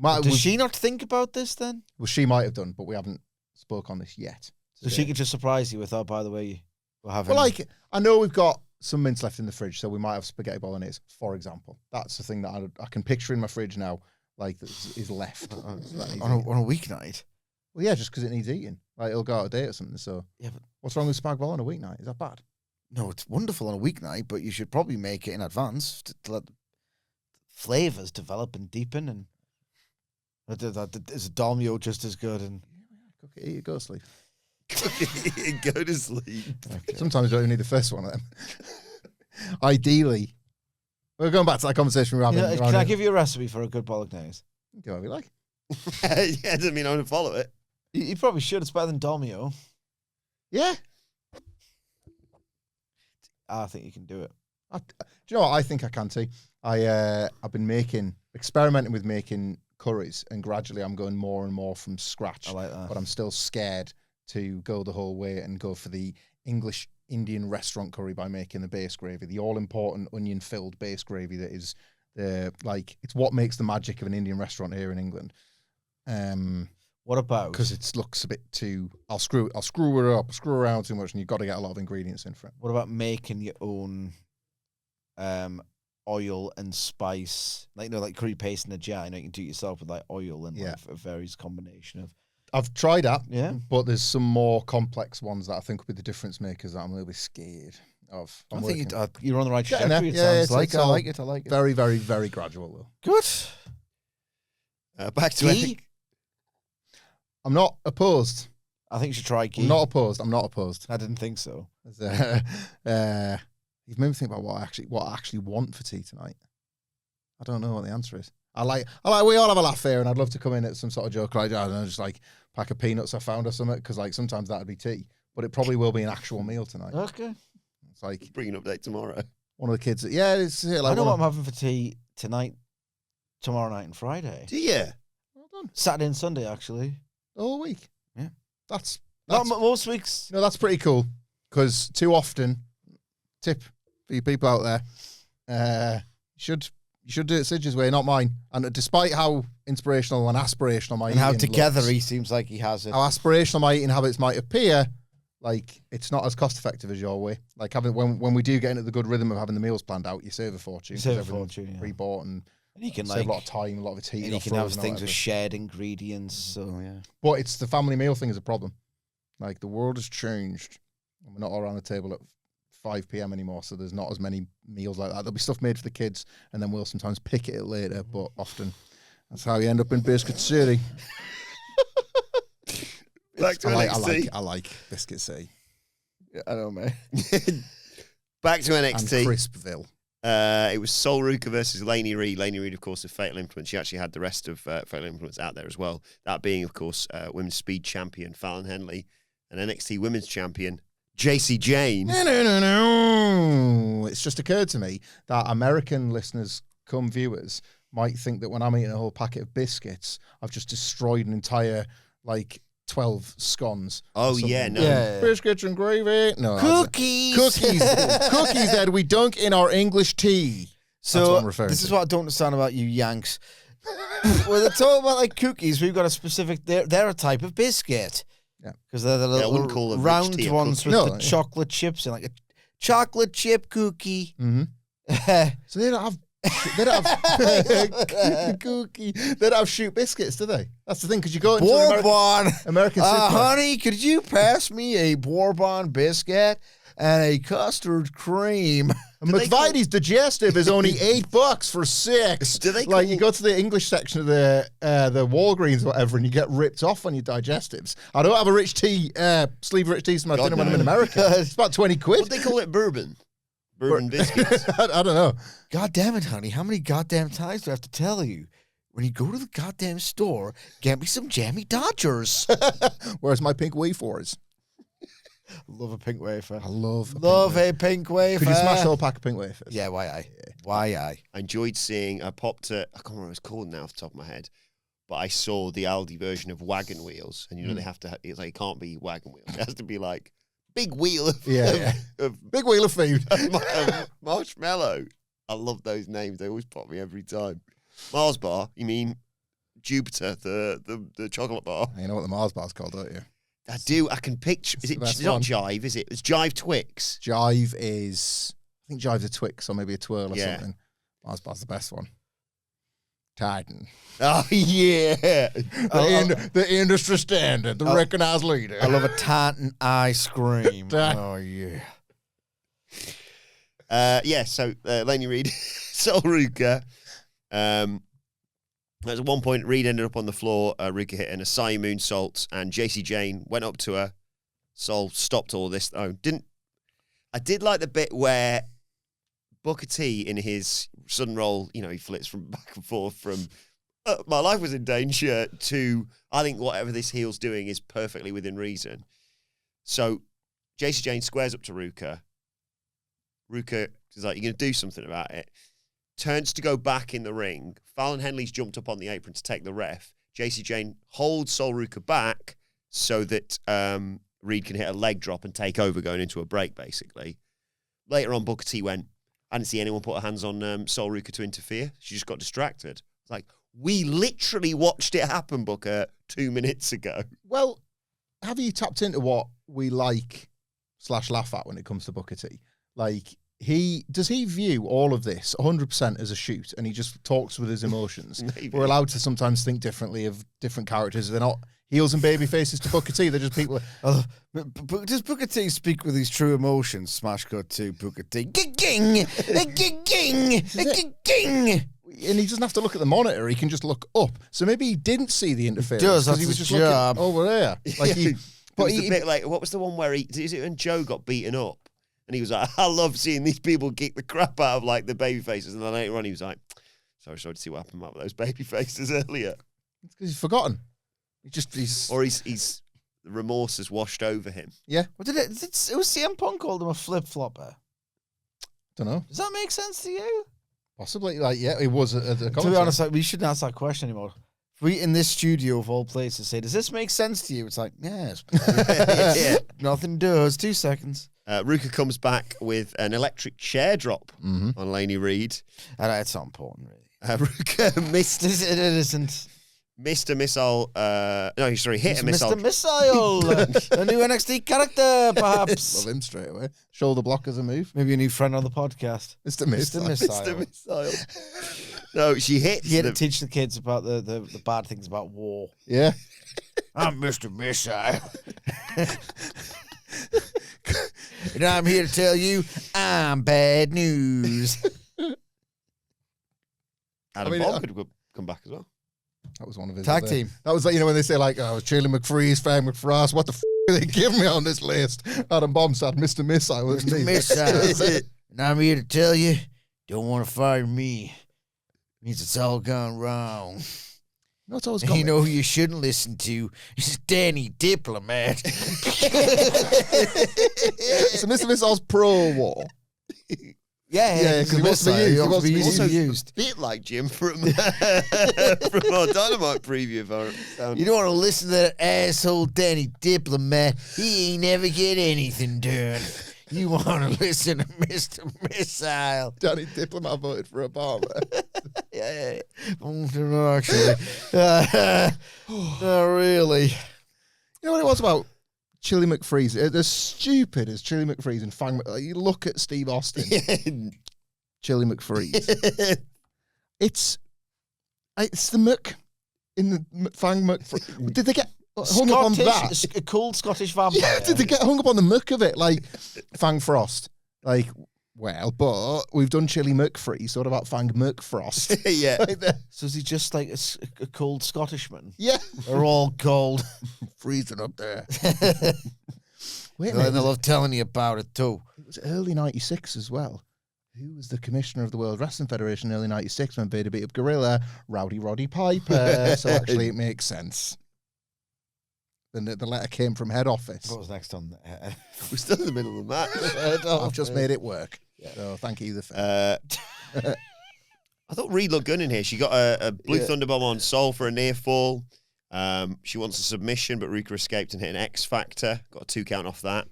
Does she not think about this then? Well, she might have done, but we haven't spoke on this yet. So she could just surprise you with, oh, by the way, we're having... Well, like, I know we've got some mince left in the fridge, so we might have spaghetti bolognese, for example. That's the thing that I can picture in my fridge now, like, that is left. on a weeknight? Well, yeah, just because it needs eating. Like, it'll go out of date or something, so... Yeah, but... What's wrong with spag bol on a weeknight? Is that bad? No, it's wonderful on a weeknight, but you should probably make it in advance to let the flavours develop and deepen, and... Is a dolmio just as good? And cook it, eat it, go to sleep. Cook it, eat it, go to sleep. Okay. Sometimes you don't even need the first one of them. Ideally, we're going back to that conversation we were having. Can I give you a recipe for a good bolognese? Do whatever you like. Yeah, it doesn't mean I'm going to follow it. You probably should. It's better than dolmio. Yeah. I think you can do it. Do you know what? I think I can too. I've been experimenting with making curries, and gradually I'm going more and more from scratch. I like that. But I'm still scared to go the whole way and go for the English Indian restaurant curry by making the base gravy, the all-important onion-filled base gravy that is it's what makes the magic of an Indian restaurant here in England. What about? Because it looks a bit too... I'll screw it up, screw around too much, and you've got to get a lot of ingredients in for it. What about making your own oil and spice, like curry paste in a jar? You know, you can do it yourself with like oil and like a various combination of. I've tried that, yeah, but there's some more complex ones that I think will be the difference makers that I'm a little bit scared of. I think you're on the right trajectory. It sounds like. I like it. Very, very, very gradual though. Good. Back to ghee. I'm not opposed. I think you should try ghee. I'm not opposed. I didn't think so. You've made me think about what I actually want for tea tonight. I don't know what the answer is. I like we all have a laugh here, and I'd love to come in at some sort of joke like, I don't know, just like pack of peanuts I found or something, because like sometimes that'd be tea, but it probably will be an actual meal tonight. Okay. It's like bring an update tomorrow. One of the kids, it's like I know what I'm having for tea tonight, tomorrow night, and Friday. Do you? Well done. Saturday and Sunday actually. All week. Yeah. That's not most weeks. No, that's pretty cool, because too often, tip for you people out there, you should do it Sidge's way, not mine. And despite how inspirational and aspirational my and how eating together looks, he seems like he has it, how aspirational my eating habits might appear, like it's not as cost effective as your way. Like when we do get into the good rhythm of having the meals planned out, you save a fortune. Pre-bought and you can save a lot of time, a lot of it's heating. And you can have things with shared ingredients. So yeah, but it's the family meal thing is a problem. Like the world has changed, and we're not all around the table at 5 p.m. anymore, so there's not as many meals like that. There'll be stuff made for the kids, and then we'll sometimes pick it later, but often that's how you end up in Biscuit City. Back to NXT. I like Biscuit City. Yeah, I know, man. Back to NXT. And Crispville. It was Sol Ruca versus Lainey Reid. Lainey Reid, of course, of Fatal Influence. She actually had the rest of Fatal Influence out there as well. That being, of course, Women's Speed Champion Fallon Henley and NXT Women's Champion JC Jane. No. It's just occurred to me that American listeners, come viewers, might think that when I'm eating a whole packet of biscuits, I've just destroyed an entire, 12 scones. Oh, yeah, no. Yeah. Biscuits and gravy. No. Cookies. Cookies that we dunk in our English tea. That's what So I'm referring this to. is what I don't understand about you Yanks. When they're talking about cookies, we've got a specific. They're a type of biscuit. Yeah. Because they're the I wouldn't call little a rich round tea a ones cookie. with No, the yeah. chocolate chips in, like a chocolate chip cookie. Mm-hmm. So they don't have cookie. They don't have shoot biscuits, do they? That's the thing, because you go into an Bourbon. American supermarket. Honey, could you pass me a Bourbon biscuit and a custard cream? McVitie's digestive is only $8 for 6. Do they you go to the English section of the Walgreens or whatever, and you get ripped off on your digestives. I don't have a rich tea, sleeve of rich tea for my dinner when I'm in America. It's about 20 quid. What do they call it? Bourbon biscuits. I don't know. God damn it, honey. How many goddamn times do I have to tell you? When you go to the goddamn store, get me some jammy Dodgers. Where's my pink wafers? Love a pink wafer. I love a pink wafer. Could you smash the whole pack of pink wafers? Yeah, why I? I enjoyed seeing, I popped I can't remember what it's called now off the top of my head, but I saw the Aldi version of wagon wheels, and they have to, it's like, it can't be wagon wheels. It has to be like big wheel of, of big wheel of food. marshmallow. I love those names. They always pop me every time. Mars bar, you mean Jupiter, the chocolate bar. You know what the Mars bar's called, don't you? I do. I can picture. Is it It's not one. Jive? Is it? It's Jive Twix. Jive is, I think Jive's a Twix or maybe a twirl or Yeah. something. Mars bar's the best one. Titan. Oh yeah. The industry standard, the recognized leader. I love a Titan ice cream. Titan. Oh, yeah. So Lainey Reid, Sol Ruca. At one point, Reid ended up on the floor. Ruca hit an Asai moonsault, and JC Jane went up to her. Sol stopped all this. I did like the bit where Booker T, in his sudden roll, he flits from back and forth from my life was in danger to I think whatever this heel's doing is perfectly within reason. So JC Jane squares up to Ruca. Ruca is like, "You're going to do something about it." Turns to go back in the ring. Fallon Henley's jumped up on the apron to take the ref. JC Jane holds Sol Ruca back so that Reid can hit a leg drop and take over going into a break, basically. Later on, Booker T went, "I didn't see anyone put their hands on Sol Ruca to interfere. She just got distracted." It's like, we literally watched it happen, Booker, 2 minutes ago. Well, have you tapped into what we like / laugh at when it comes to Booker T? Does he view all of this 100% as a shoot, and he just talks with his emotions? Maybe. We're allowed to sometimes think differently of different characters. They're not heels and baby faces to Booker T. They're just people. Does Booker T speak with his true emotions? Smash cut to Booker T. Ging, ging. And he doesn't have to look at the monitor. He can just look up. So maybe he didn't see the interference. does, 'cause that's he was his just job. looking over there. But the bit like, what was the one where is it when Joe got beaten up? And he was like, "I love seeing these people kick the crap out of the baby faces." And then later on, he was like, sorry to see what happened with those baby faces earlier. It's because he's forgotten. He's remorse has washed over him. Yeah. What did it was CM Punk called him a flip flopper? Don't know. Does that make sense to you? Possibly. It was a To be honest, we shouldn't ask that question anymore. If we in this studio of all places say, "Does this make sense to you?" It's like, yes. Yeah. Nothing does. 2 seconds. Ruca comes back with an electric chair drop on Lainey Reid. It's not important, really. Ruca missed It isn't. missed a missile. Hit a missile. Mr. Missile, a new NXT character, perhaps. Love him straight away. Shoulder block as a move. Maybe a new friend on the podcast. Mr. Missile. Missed missile. No, she hits. He had to teach the kids about the bad things about war. Yeah. I'm Mr. Missile. And I'm here to tell you I'm bad news. Adam Bomb could come back as well. That was one of his Tag other- team. That was like, when they say like, oh, Shirley McFreeze, Fang McFrost, what the are they give me on this list? Adam Bomb said Mr. Missile. Mr. Missile. And I'm here to tell you, don't want to fire me. Means it's all gone wrong. No, it's always And got you me. know who you shouldn't listen to? Is Danny Diplomat. So Mr. Missile's pro-war. Yeah, because he wants to be used. He wants to be Also, used. bit like Jim from from our Dynamite preview. If I sound. You don't want to listen to that asshole Danny Diplomat. He ain't never get anything done. You want to listen to Mr. Missile. Danny Diplomat voted for Obama. Yeah. No, actually. Not really. You know what it was about Chili McFreeze? As stupid as Chili McFreeze and Fang you look at Steve Austin. Chili McFreeze. It's the Mc in the Fang McFreeze. Did they get hung up on that? A cool Scottish vampire. Yeah, did they get hung up on the muck of it? Like Fang Frost. Like, well, but we've done Chili McFreeze, so what about Fang McFrost? Yeah. Like So is he just like a cold Scottishman? yeah. They're all cold. Freezing up there. Wait a And minute. I love telling you about it too. It was early 96 as well. Who was the commissioner of the World Wrestling Federation in early 96 when Vader beat up Gorilla? Rowdy Roddy Piper. So actually it makes sense. Then the letter came from head office. What was next on? We're still in the middle of the match. I've just made it work. So thank you, the fan. I thought Reid looked good in here. She got a Blue Thunder Bomb on Sol for a near fall. She wants a submission, but Ruca escaped and hit an X Factor. Got a 2 count off that.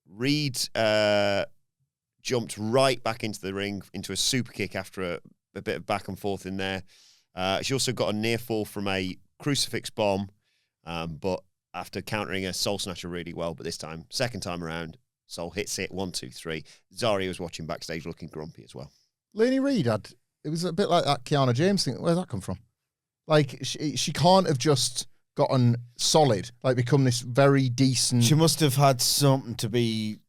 Reid jumped right back into the ring, into a super kick after a bit of back and forth in there. She also got a near fall from a crucifix bomb, but after countering a Soul Snatcher really well, but this time, second time around, Soul hits it, 1, 2, 3. Zarya was watching backstage looking grumpy as well. Lainey Reid it was a bit like that Kiana James thing. Where'd that come from? Like, she can't have just gotten solid, like become this very decent. She must have had something to be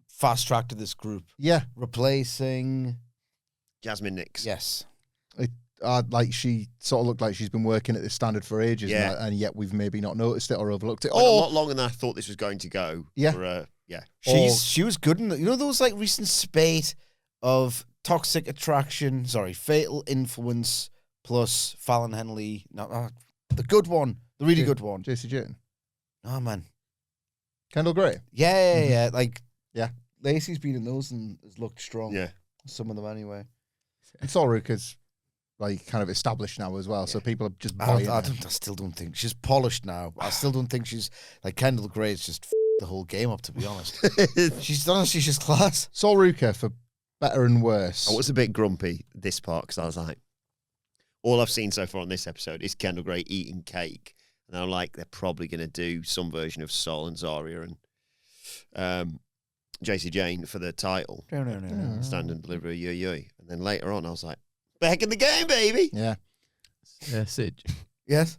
fast tracked to this group. Yeah. Replacing Jasmine Nix. Yes. Like she sort of looked like she's been working at this standard for ages, Yeah. and yet we've maybe not noticed it or overlooked it. Went a lot longer than I thought this was going to go. Yeah. For, She was good in those like recent spate of Toxic Attraction, Fatal Influence plus Fallon Henley. No, the good one, the really good one. JC Jane. Oh man. Kendall Gray. Yeah. Like Yeah. Lacey's been in those and has looked strong. Yeah. Some of them anyway. It's all Ruca's like kind of established now as well, so people are just buying I her. still don't think she's polished now. I still don't think she's like Kendall Gray's just the whole game up, to be honest. She's honestly just class. Saw Ruca for better and worse. I was a bit grumpy this part because I was like, all I've seen so far on this episode is Kendall Gray eating cake. And I'm like, they're probably going to do some version of Sol and Zarya and JC Jane for the title. No. Stand and deliver a yo. And then later on, I was like, back in the game, baby. Yeah. Yeah, Sidge. Yes.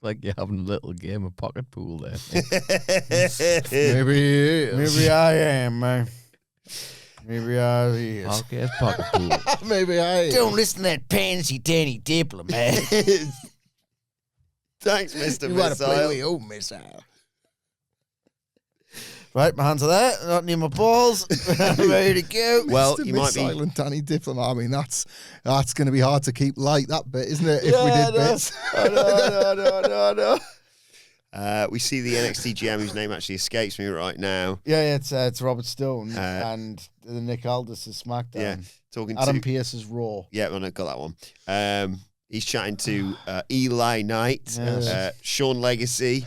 Like you're having a little game of pocket pool there. Maybe I am, man. Maybe I is. Okay, it's pocket pool. Maybe I Don't listen to that pansy Danny Diplomat. Thanks, Mr. You want to play with Missile. your old missile. Right, my hands are there, not near my balls. I'm ready to go. Well, Mr. you might be. Missile and Danny Diplomat. I mean, that's going to be hard to keep light, that bit, isn't it? If we did bits. No. We see the NXT GM whose name actually escapes me right now. Yeah, it's Robert Stone Uh, and Nick Aldis is SmackDown. Yeah, talking Adam to. Pearce is Raw. Yeah, I got that one. He's chatting to Eli Knight, Yes. Sean Legacy.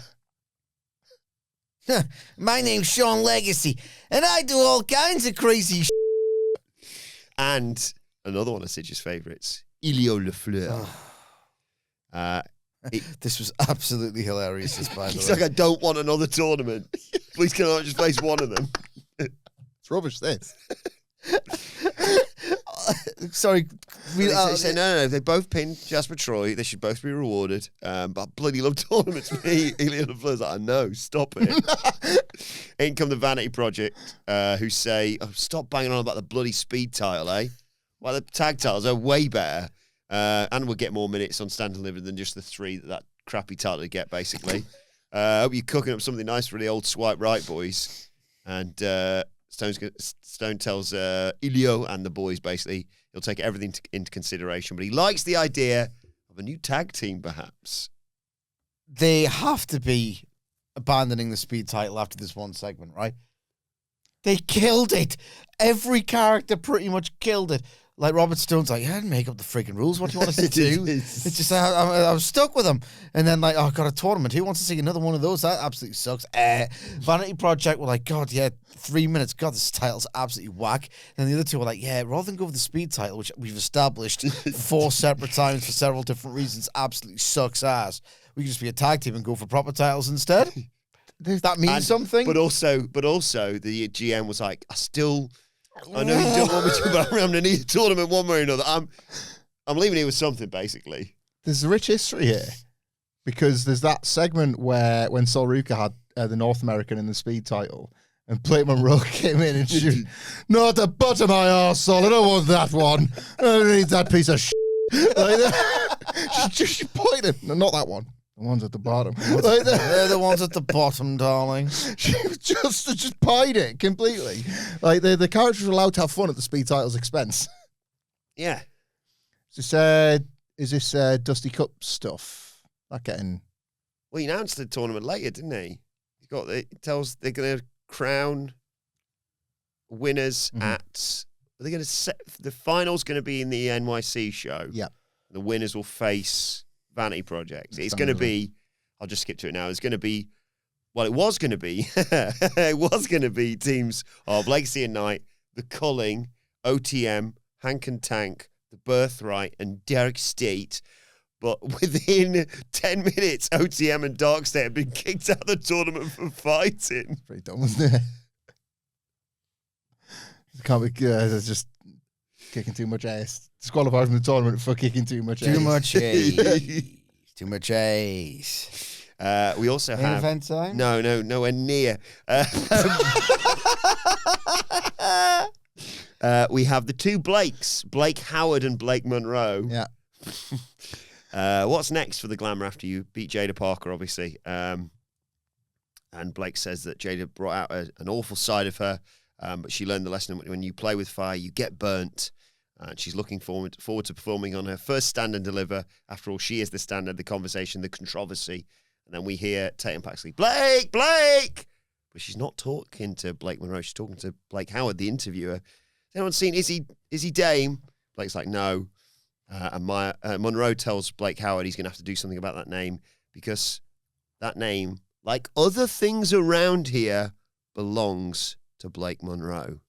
My name's Sean Legacy, and I do all kinds of crazy And another one of Sidge's favourites, Elio Lafleur. This was absolutely hilarious, this, by He's the like, way. I don't want another tournament. Please can I just face one of them? It's rubbish, this. Sorry. They say, no, they both pinned Jasper Troy. They should both be rewarded. But I bloody love tournaments. Me, Elio Lafleur's like, I know, stop it. In come the Vanity Project, who say, oh, stop banging on about the bloody speed title, eh? Well, the tag titles are way better. And we'll get more minutes on Stand and Deliver than just the 3 that crappy title would get, basically. I hope you're cooking up something nice for the old Swipe Right boys. And Stone tells Ilio and the boys, basically, he'll take everything into consideration. But he likes the idea of a new tag team, perhaps. They have to be abandoning the speed title after this one segment, right? They killed it. Every character pretty much killed it. Like Robert Stone's like, yeah, make up the freaking rules. What do you want us to do? It's just, I was stuck with them. And then like, oh, got a tournament. Who wants to see another one of those? That absolutely sucks. Vanity Project were like, God, yeah, 3 minutes. God, this title's absolutely whack. And the other two were like, yeah, rather than go with the speed title, which we've established 4 separate times for several different reasons, absolutely sucks ass. We can just be a tag team and go for proper titles instead. That means something. But also, the GM was like, I know you don't want me to, but I'm going to need a tournament one way or another. I'm leaving here with something, basically. There's a rich history here because there's that segment where when Sol Ruca had the North American in the speed title and Blake Monroe came in and she, no, at the bottom of my arsehole, I don't want that one. I don't need that piece of shit. Like that. She pointed. No, not that one. The ones at the bottom. Like they're the ones at the bottom, darling. She just pied it completely. Like the characters were allowed to have fun at the speed title's expense. Yeah. Is this Dusty Cup stuff? That getting? Well, he announced the tournament later, didn't he? He tells they're going to crown winners at. Are they going to set the finals? Going to be in the NYC show. Yeah. The winners will face Vanity Project. It's going to be, I'll just skip to it now. It's going to be, well, it was going to be teams of Lexi and Knight, The Culling, OTM, Hank and Tank, The Birthright, and Derek State. But within 10 minutes, OTM and Dark State have been kicked out of the tournament for fighting. Pretty dumb, wasn't it? Can't be good. It's just kicking too much ass. Disqualified from the tournament for kicking too much ass. Too much ace. Too much ace. We also Main have... event time? No, nowhere near. We have the 2 Blakes, Blake Howard and Blake Monroe. Yeah. What's next for the Glamour after you beat Jada Parker, obviously? And Blake says that Jada brought out an awful side of her, but she learned the lesson when you play with fire, you get burnt. And she's looking forward to performing on her first Stand and Deliver. After all, she is the standard, the conversation, the controversy. And then we hear Tatum Paxley, Blake! But she's not talking to Blake Monroe. She's talking to Blake Howard, the interviewer. Has anyone seen Izzy Dame? Blake's like, no. And Monroe tells Blake Howard he's going to have to do something about that name because that name, like other things around here, belongs to Blake Monroe.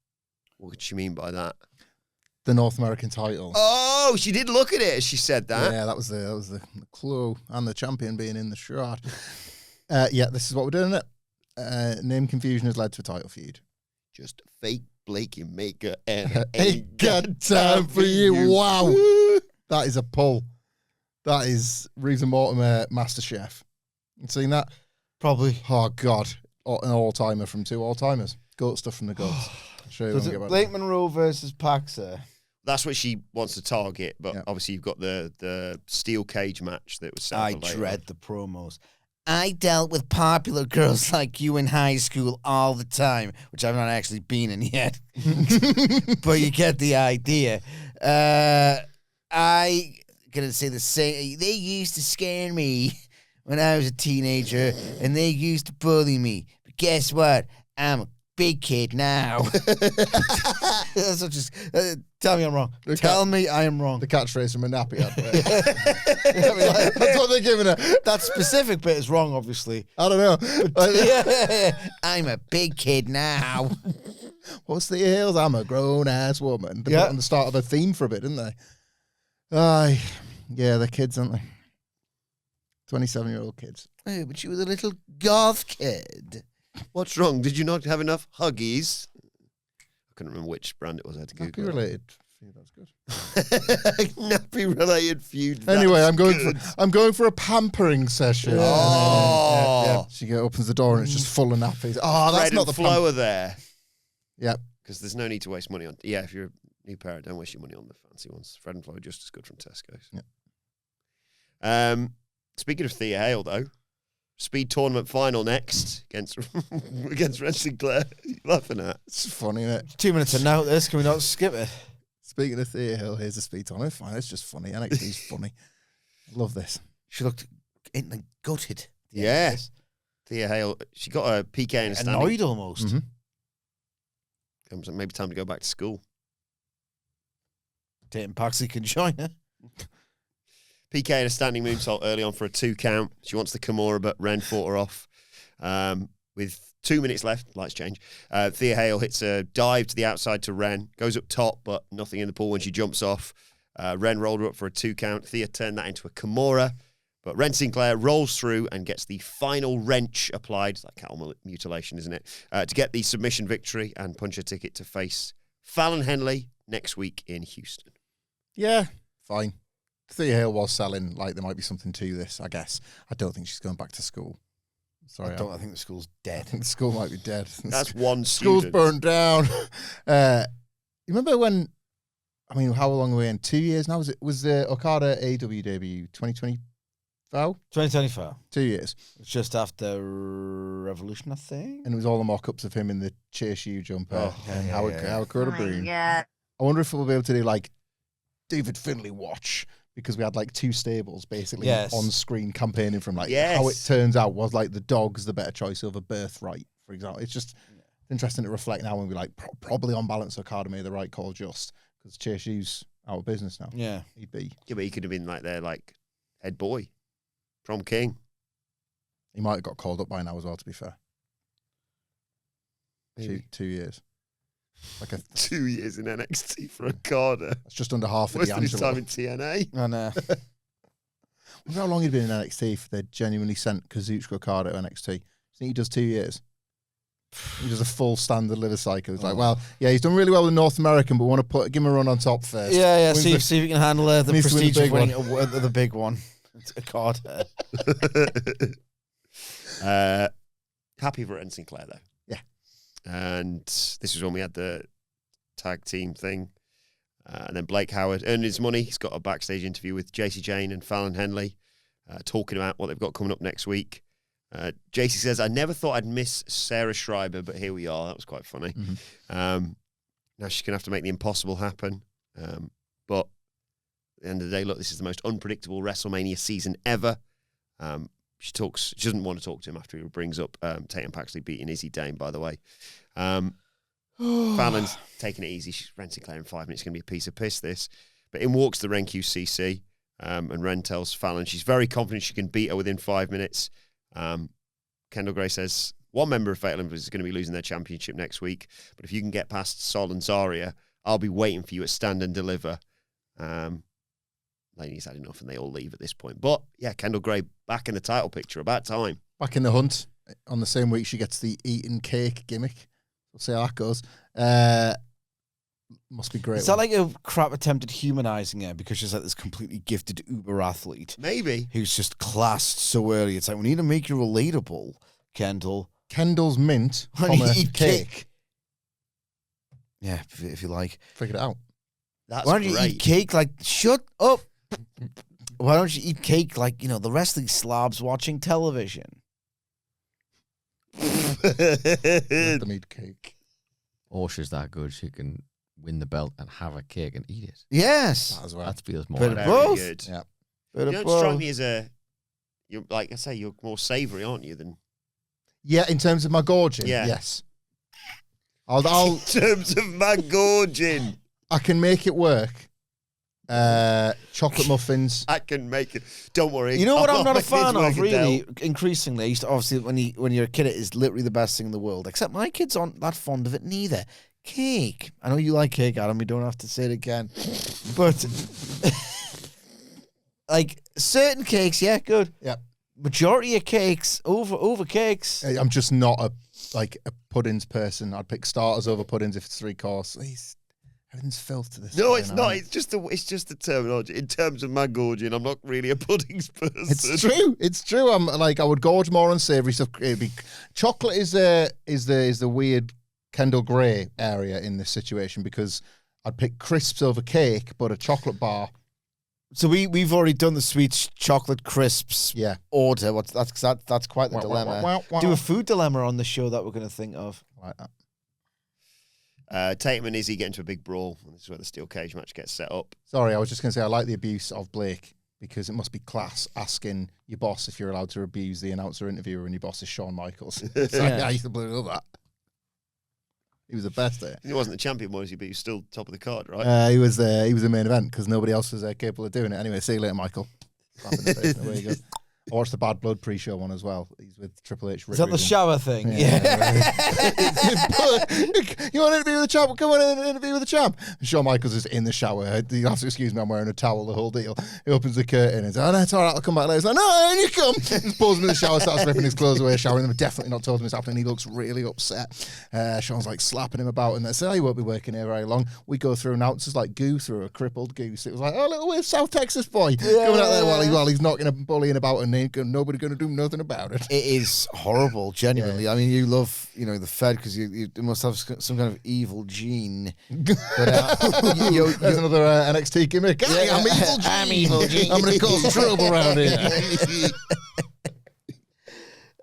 What could she mean by that? The North American title. Oh, she did look at it as she said that. Yeah, that was the clue, and the champion being in the shot. Yeah, this is what we're doing, isn't it? Name confusion has led to a title feud. Just fake Blakey maker and ain't got time for you. Wow. That is a pull. That is Reeves and Mortimer MasterChef. You seen that? Probably. Oh, God. An all-timer from 2 all-timers. Goat stuff from the goats. Sure, so it's Blake Monroe versus Paxley. That's what she wants to target, but obviously you've got the steel cage match that was set I dread the promos. I dealt with popular girls like you in high school all the time, which I've not actually been in yet. But you get the idea. I gonna say the same. They used to scare me when I was a teenager, and they used to bully me. But guess what? I'm a big kid now. That's what just tell me I'm wrong. Tell me I am wrong. The catchphrase from a nappy advert. That's what they're giving her. That specific bit is wrong, obviously. I don't know. I'm a big kid now. What's the heels? I'm a grown ass woman. They put on the start of a theme for a bit, didn't they? Yeah, they're kids, aren't they? 27-year-old kids. Oh, but you were the little goth kid. What's wrong? Did you not have enough Huggies? I couldn't remember which brand it was. I had to Google. Nappy related feud. That's good. Nappy related feud. Anyway, I'm going for a pampering session. Oh, She opens the door and it's just full of nappies. Oh, that's Fred not and the Flo are there. Yep. Because there's no need to waste money on. Yeah, if you're New pair. Don't waste your money on the fancy ones. Fred and Flo are just as good from Tesco's. Yeah. Speaking of Thea Hale, though, speed tournament final next against Wren Sinclair. You laughing at? It's funny, isn't it? 2 minutes to notice. Can we not skip it? Speaking of Thea Hill, here's a speed tournament. Fine, it's just funny. NXT's funny. I love this. She looked gutted. Yeah. Thea Hale, she got a PK in a standing. Annoyed almost. Mm-hmm. Maybe time to go back to school. Tatum Paxley can join her. PK in a standing moonsault early on for a 2 count. She wants the Kimura, but Wren fought her off. With 2 minutes left, lights change. Thea Hale hits a dive to the outside to Wren, goes up top, but nothing in the pool when she jumps off. Wren rolled her up for a 2 count. Thea turned that into a Kimura, but Wren Sinclair rolls through and gets the final wrench applied. It's like cattle mutilation, isn't it? To get the submission victory and punch a ticket to face Fallon Henley next week in Houston. Yeah, fine. Thea Hale was selling like there might be something to this, I guess. I don't think she's going back to school. Sorry, I think the school's dead. I think the school might be dead. That's one School's student. burnt down. You remember when, how long were we in? 2 years now? Was the Okada AEW debut 2020? 2024. 2 years. It's just after Revolution, I think. And it was all the mock-ups of him in the Chase U jumper and how it could have been. Yeah. I wonder if we'll be able to do like David Finlay watch, because we had like 2 stables basically on screen campaigning from like how it turns out was like the dog's the better choice over Birthright, for example. It's just interesting to reflect now when we like probably on balance Okada made the right call just because Chase U's out of business now. Yeah. He'd be. Yeah, but he could have been like their head boy. Prom King. He might have got called up by now as well, to be fair. Maybe. 2 years. Like 2 years in NXT for Okada. That's just under half of Worse the than his Angelo. time in TNA. I know. Wonder how long he'd been in NXT if they genuinely sent Kazuchika Okada to NXT. I think he does 2 years. He does a full standard liver cycle. It's like, well, yeah, he's done really well with North American, but we want to give him a run on top first. Yeah. See if he can handle the needs to win the prestige of big winning the big one. It's Okada. Happy for Wren Sinclair, though. Yeah. And this was when we had the tag team thing. And then Blake Howard earned his money. He's got a backstage interview with JC Jane and Fallon Henley, talking about what they've got coming up next week. JC says, I never thought I'd miss Sarah Schreiber, but here we are. That was quite funny. Mm-hmm. Now she's going to have to make the impossible happen. But at the end of the day, look, this is the most unpredictable WrestleMania season ever. She doesn't want to talk to him after he brings up Tatum Paxley beating Izzi Dame, by the way. Fallon's taking it easy. She's Wren Sinclair in 5 minutes. It's going to be a piece of piss, this. But in walks the Wren QCC, and Wren tells Fallon she's very confident she can beat her within 5 minutes. Kendal Gray says one member of Fatal Influence is going to be losing their championship next week, but if you can get past Sol and Zarya, I'll be waiting for you at Stand and Deliver. Lainey's had enough and they all leave at this point. But yeah, Kendal Gray back in the title picture. About time. Back in the hunt. On the same week, she gets the eating cake gimmick. We'll see how that goes. Must be great. Is that like a crap attempt at humanizing her because she's like this completely gifted uber athlete? Maybe. Who's just classed so early. It's like, we need to make you relatable, Kendal. Kendall's mint, Why don't you comma, eat cake. Yeah, if you like. Figured it out. That's Why don't great. you eat cake like, shut up. Why don't you eat cake like, the wrestling slobs watching television? Let them eat cake. Or she's that good she can win the belt and have a cake and eat it. Yes. That as well. That feels more Bit of like Very both. good. Yeah. Bit You of don't strike both. me as you're like I say, you're more savoury, aren't you? Than Yeah, in terms of my gorging, Yeah. yes. I'll in terms of my gorging. I can make it work. Chocolate muffins. I can make it. Don't worry. You know what I'm not a It's fan of, working, really? Del. Increasingly, obviously, when you're a kid, it is literally the best thing in the world. Except my kids aren't that fond of it neither. Cake. I know you like cake, Adam. We don't have to say it again. But, like, certain cakes, yeah, good. Yeah. Majority of cakes, over cakes. I'm just not a puddings person. I'd pick starters over puddings if it's 3 course. Everything's filth to this. No, day it's now, not. isn't It's just the terminology. In terms of my gorging, I'm not really a puddings person. It's true. It's true. I'm like I would gorge more on savoury stuff. It'd be chocolate is the weird Kendal Gray area in this situation because I'd pick crisps over cake, but a chocolate bar. So we've already done the sweet chocolate crisps order. That's quite the dilemma. Do a food dilemma on the show that we're going to think of. Like that. Tatum and Izzi get into a big brawl. This is where the steel cage match gets set up. Sorry, I was just going to say I like the abuse of Blake because it must be class asking your boss if you're allowed to abuse the announcer interviewer and your boss is Shawn Michaels. I used to bloody love that. He was the best there. He wasn't the champion, was he? But he was still top of the card, right? He was the main event because nobody else was capable of doing it. Anyway, see you later, Michael. Slap in the face, and away you go. I watched the Bad Blood pre-show one as well. He's with Triple H. Is that the shower thing? Yeah. You want to interview with the champ? Come on in and interview with the champ. Shawn Michaels is in the shower. You have to excuse me, I'm wearing a towel, the whole deal. He opens the curtain and says, oh, no, it's all right, I'll come back later. He's like, no, in you come. He pulls him in the shower, starts ripping his clothes away, showering them. Definitely not told him it's happening. He looks really upset. Shawn's like slapping him about and they say, oh, you won't be working here very long. We go through announcers like goo through a crippled goose. It was like, oh, little South Texas boy coming out there while he's knocking and bullying about and nobody going to do nothing about it. It is horrible, genuinely. Yeah. I mean, you love, the Fed because you must have some kind of evil gene. But, there's another NXT gimmick. Yeah, I'm evil gene. I'm evil gene. I'm going to cause trouble around here.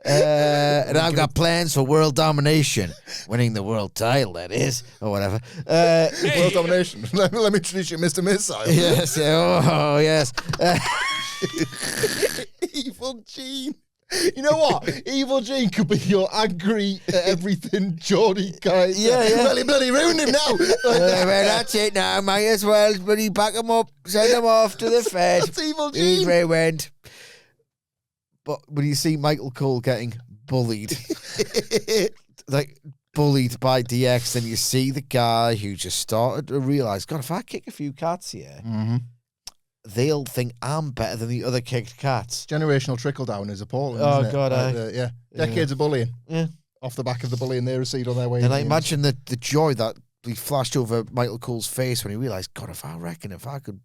And I've got plans for world domination. Winning the world title, that is. Or whatever. World domination. Let me introduce you, Mr. Missile. Yes. Oh, yes. Evil Gene. You know what? Evil Gene could be your angry at everything Geordie guy. Yeah. Well, he bloody ruined him now. Well, that's it now. Might as well bloody back him up, send him off to the Fed. That's Evil Gene. He's where he went. But when you see Michael Cole getting bullied, bullied by DX, then you see the guy who just started to realise, God, if I kick a few cats here, they'll think I'm better than the other kicked cats. Generational trickle down is appalling. Oh, isn't it? God, yeah. Decades of bullying. Yeah. Off the back of the bullying they received on their way. And I imagine the joy that flashed over Michael Cole's face when he realised, God, if I could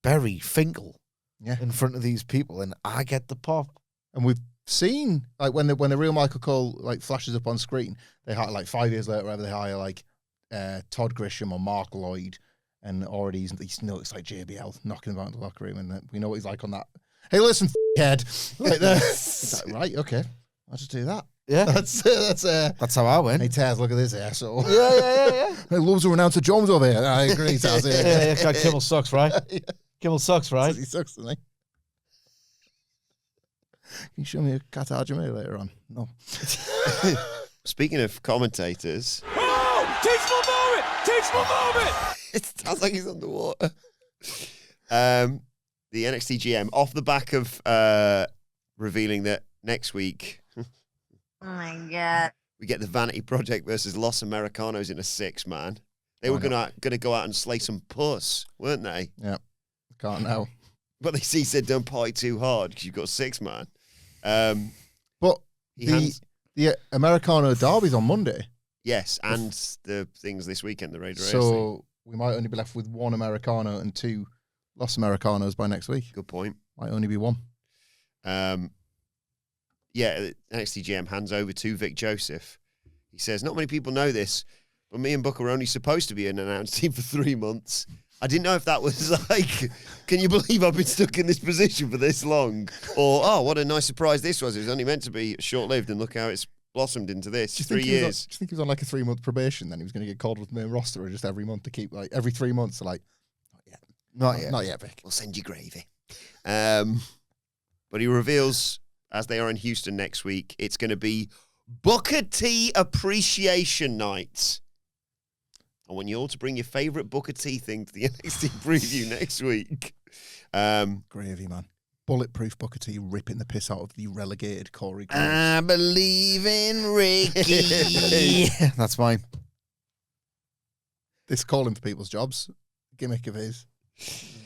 bury Finkel in front of these people and I get the pop. And we've seen, like, when the real Michael Cole, like, flashes up on screen, they hire, like, 5 years later, wherever they hire, like, Todd Grisham or Mark Lloyd, and already he's it's like JBL knocking him out in the locker room, and we know what he's like on that. Hey, listen, head, right there. Like, right, okay, I'll just do that. Yeah, that's how I went. Hey, Taz, look at this asshole. Yeah. Hey, loves to announcer Jones over here. I agree, Taz. Yeah. God, Kimmel sucks, right? Kimmel sucks, right? He sucks, doesn't he? Can you show me a Qatar Jamil later on? No. Speaking of commentators. Oh! Teachable moment! It sounds like he's underwater. The NXT GM, off the back of revealing that next week. Oh my God. We get the Vanity Project versus Los Americanos in a 6-man. They were gonna go out and slay some puss, weren't they? Yeah. Can't now. But they said don't party too hard because you've got 6-man. But the Americano derby's on Monday. Yes, and the things this weekend, the Raider So we might only be left with 1 Americano and 2 Los Americanos by next week. Good point. Might only be 1. NXT GM hands over to Vic Joseph. He says, not many people know this, but me and Booker were only supposed to be an announced team for 3 months. I didn't know if that was like, can you believe I've been stuck in this position for this long? Or, oh, what a nice surprise this was. It was only meant to be short-lived, and look how it's blossomed into this. 3 years. Do you think he was on like a 3-month probation, then he was going to get called with the main roster, or just every month to keep, like, every 3 months to, like, not yet, Vic. We'll send you gravy. But he reveals, as they are in Houston next week, it's going to be Booker T Appreciation Night. I want you all to bring your favourite Booker T thing to the NXT preview next week. Gravy, man. Bulletproof Booker T ripping the piss out of the relegated Corey Graves. I believe in Ricky. That's mine. This calling for people's jobs. Gimmick of his.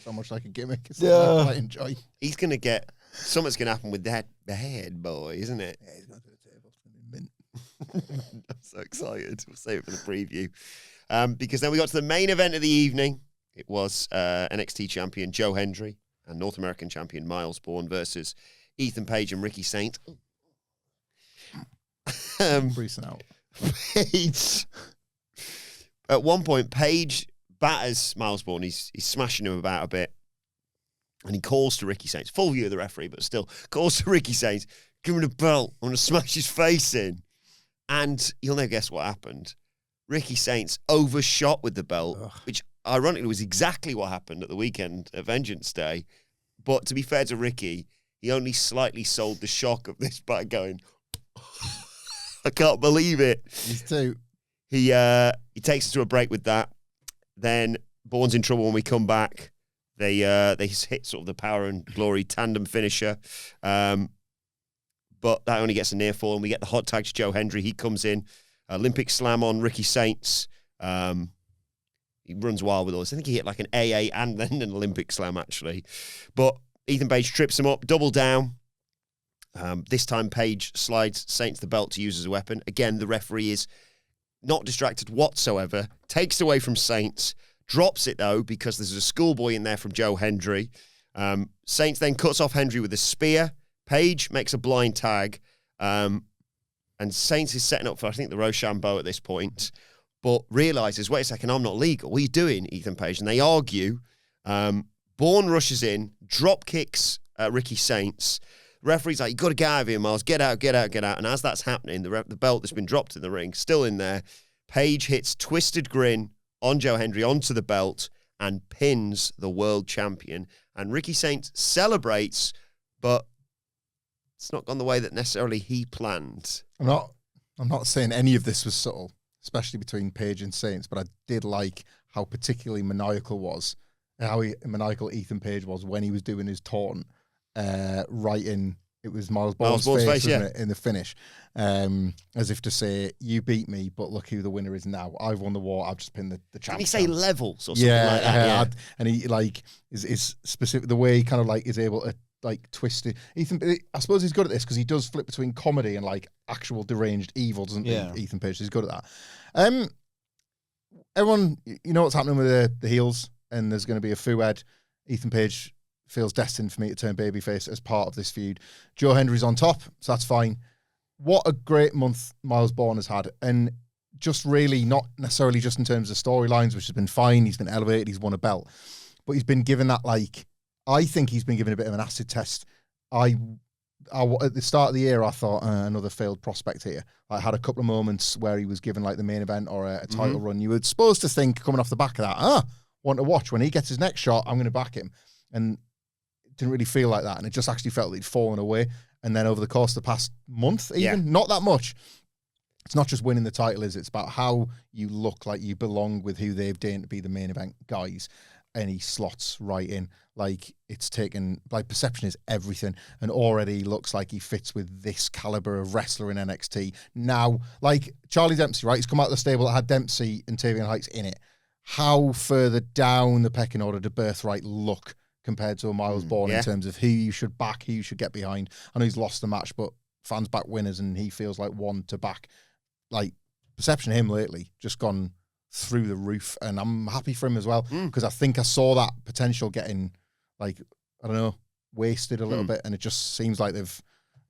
So much like a gimmick. It's I quite enjoy. He's going to get... Something's going to happen with that bad boy, isn't it? Yeah, he's going to do the table. It's going to be mint. I'm so excited. We'll save it for the preview. Because then we got to the main event of the evening. It was NXT champion Joe Hendry and North American champion Myles Borne versus Ethan Page and Ricky Saint. Breezing out. At one point, Paige batters Myles Borne. He's smashing him about a bit. And he calls to Ricky Saints. Full view of the referee, but still. Calls to Ricky Saints. Give him the belt. I'm going to smash his face in. And you'll never guess what happened. Ricky Saints overshot with the belt, which ironically was exactly what happened at the weekend at Vengeance Day. But to be fair to Ricky, he only slightly sold the shock of this by going, I can't believe it. He's too. He takes us to a break with that. Then Borne's in trouble when we come back. They hit sort of the Power and Glory tandem finisher. But that only gets a near fall, and we get the hot tag to Joe Hendry. He comes in, Olympic slam on Ricky Saints. He runs wild with us. I think he hit like an AA and then an Olympic slam, actually. But Ethan Page trips him up, double down. This time Page slides Saints the belt to use as a weapon. Again, the referee is not distracted whatsoever, takes it away from Saints, drops it though because there's a schoolboy in there from Joe Hendry. Saints then cuts off Hendry with a spear. Page makes a blind tag. And Saints is setting up for, I think, the Rochambeau at this point, but realises, wait a second, I'm not legal. What are you doing, Ethan Page? And they argue. Borne rushes in, drop kicks Ricky Saints. The referee's like, you got to get out of here, Myles. Get out, get out, get out. And as that's happening, the belt that's been dropped in the ring, still in there. Page hits Twisted Grin on Joe Hendry onto the belt and pins the world champion. And Ricky Saints celebrates, but it's not gone the way that necessarily he planned. I'm not saying any of this was subtle, especially between Page and Saints, but I did like how particularly maniacal Ethan Page was when he was doing his taunt, right in, it was Myles Borne's face, wasn't it, in the finish, as if to say, you beat me, but look who the winner is now. I've won the war, I've just pinned the champ. Did he say levels or something like that? Yeah. And he like is specific, the way he kind of like is able to like twist it. I suppose he's good at this because he does flip between comedy and like actual deranged evil, doesn't he? Ethan Page, he's good at that. Everyone, you know what's happening with the heels, and there's going to be a foo-head. Ethan Page feels destined for me to turn babyface as part of this feud. Joe Hendry's on top, so that's fine. What a great month Myles Borne has had, and just really not necessarily just in terms of storylines, which has been fine. He's been elevated, he's won a belt, but he's been given that, like, I think he's been given a bit of an acid test. I at the start of the year, I thought another failed prospect here. I had a couple of moments where he was given like the main event or a title run. You were supposed to think coming off the back of that, want to watch when he gets his next shot, I'm going to back him. And it didn't really feel like that. And it just actually felt like he'd fallen away. And then over the course of the past month, even, not that much. It's not just winning the title, it's about how you look like you belong with who they've deigned to be the main event guys. And he slots right in. Like, it's taken, like, perception is everything, and already looks like he fits with this caliber of wrestler in NXT. Now, like, Charlie Dempsey, right? He's come out of the stable that had Dempsey and Tavion Heights in it. How further down the pecking order did Birthright look compared to a Myles Borne in terms of who you should back, who you should get behind? I know he's lost the match, but fans back winners, and he feels like one to back. Like, perception of him lately, just gone through the roof, and I'm happy for him as well, because I think I saw that potential getting, like, I don't know, wasted a little bit, and it just seems like it's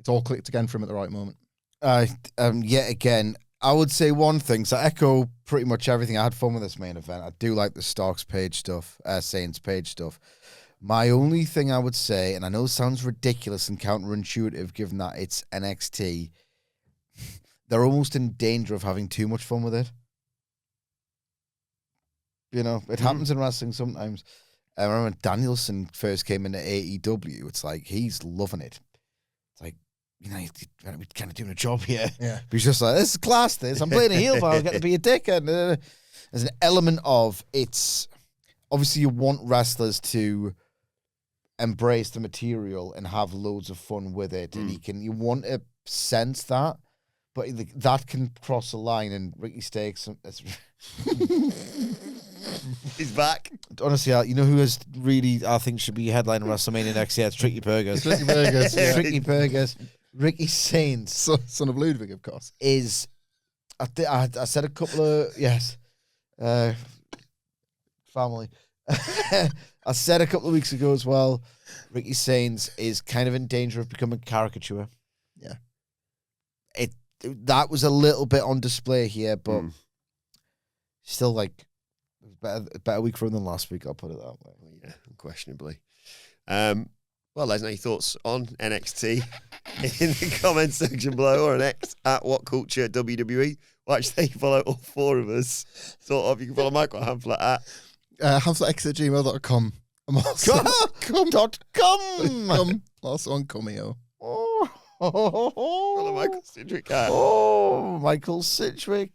all clicked again for him at the right moment. Yet again, I would say one thing, so I echo pretty much everything. I had fun with this main event. I do like the Starks Page stuff, Saints Page stuff. My only thing I would say, and I know it sounds ridiculous and counterintuitive given that it's NXT, they're almost in danger of having too much fun with it. You know, it happens in wrestling sometimes. I remember when Danielson first came into AEW, it's like, he's loving it. It's like, you know, we're kind of doing a job here. Yeah. But he's just like, this is class, this. I'm playing a heel, but I get to be a dick. And there's an element of, it's, obviously you want wrestlers to embrace the material and have loads of fun with it. And you want to sense that, but that can cross a line, and Ricky Stakes, he's back. Honestly, you know who is really, I think, should be headlining WrestleMania next year? It's Tricky Burgers. Tricky Burgers, yeah. Tricky Burgers. Ricky Saints. Son of Ludwig, of course. Is, I said a couple of, family. I said a couple of weeks ago as well, Ricky Saints is kind of in danger of becoming a caricature. Yeah. That was a little bit on display here, but Still, like, better week for him than last week. I'll put it that way. Yeah, unquestionably. Well, let us know your thoughts on NXT in the comments section below, or an X at WhatCulture WWE. Well, actually, you can follow all four of us. Sort of. You can follow Michael Hamflett at hamflettx@gmail.com. I'm also .com. Also on Cameo. follow Michael Sidgwick at Michael Sidgwick.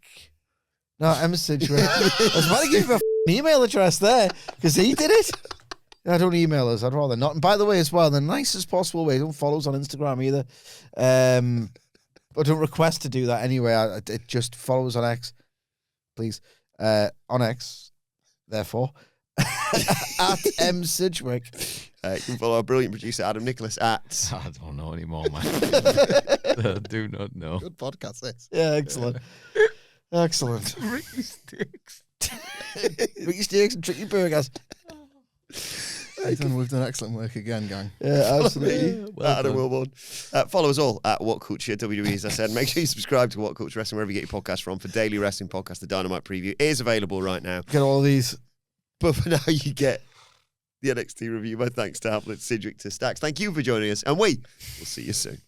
No, Emma Sidgwick. I was about to give him an email address there because he did it. I don't email us. I'd rather not. And by the way, as well, the nicest possible way, don't follow us on Instagram either. But don't request to do that anyway. Just follow us on X, please. On X, therefore. At M Sidgwick. you can follow our brilliant producer Adam Nicholas at I don't know anymore, man. I do not know. Good podcast, this. Yeah, excellent. Excellent. Ricky Sticks. Ricky Sticks and Tricky Burgers. We've done excellent work again, gang. Yeah, absolutely. Well Adam done. Wilbourn. Follow us all at WhatCulture WWE, as I said. Make sure you subscribe to WhatCulture Wrestling wherever you get your podcast from for daily wrestling podcast. The Dynamite Preview is available right now. Get all these. But for now, you get the NXT review. My thanks to Hamflett, Sidgwick, to Stacks. Thank you for joining us, and we will see you soon.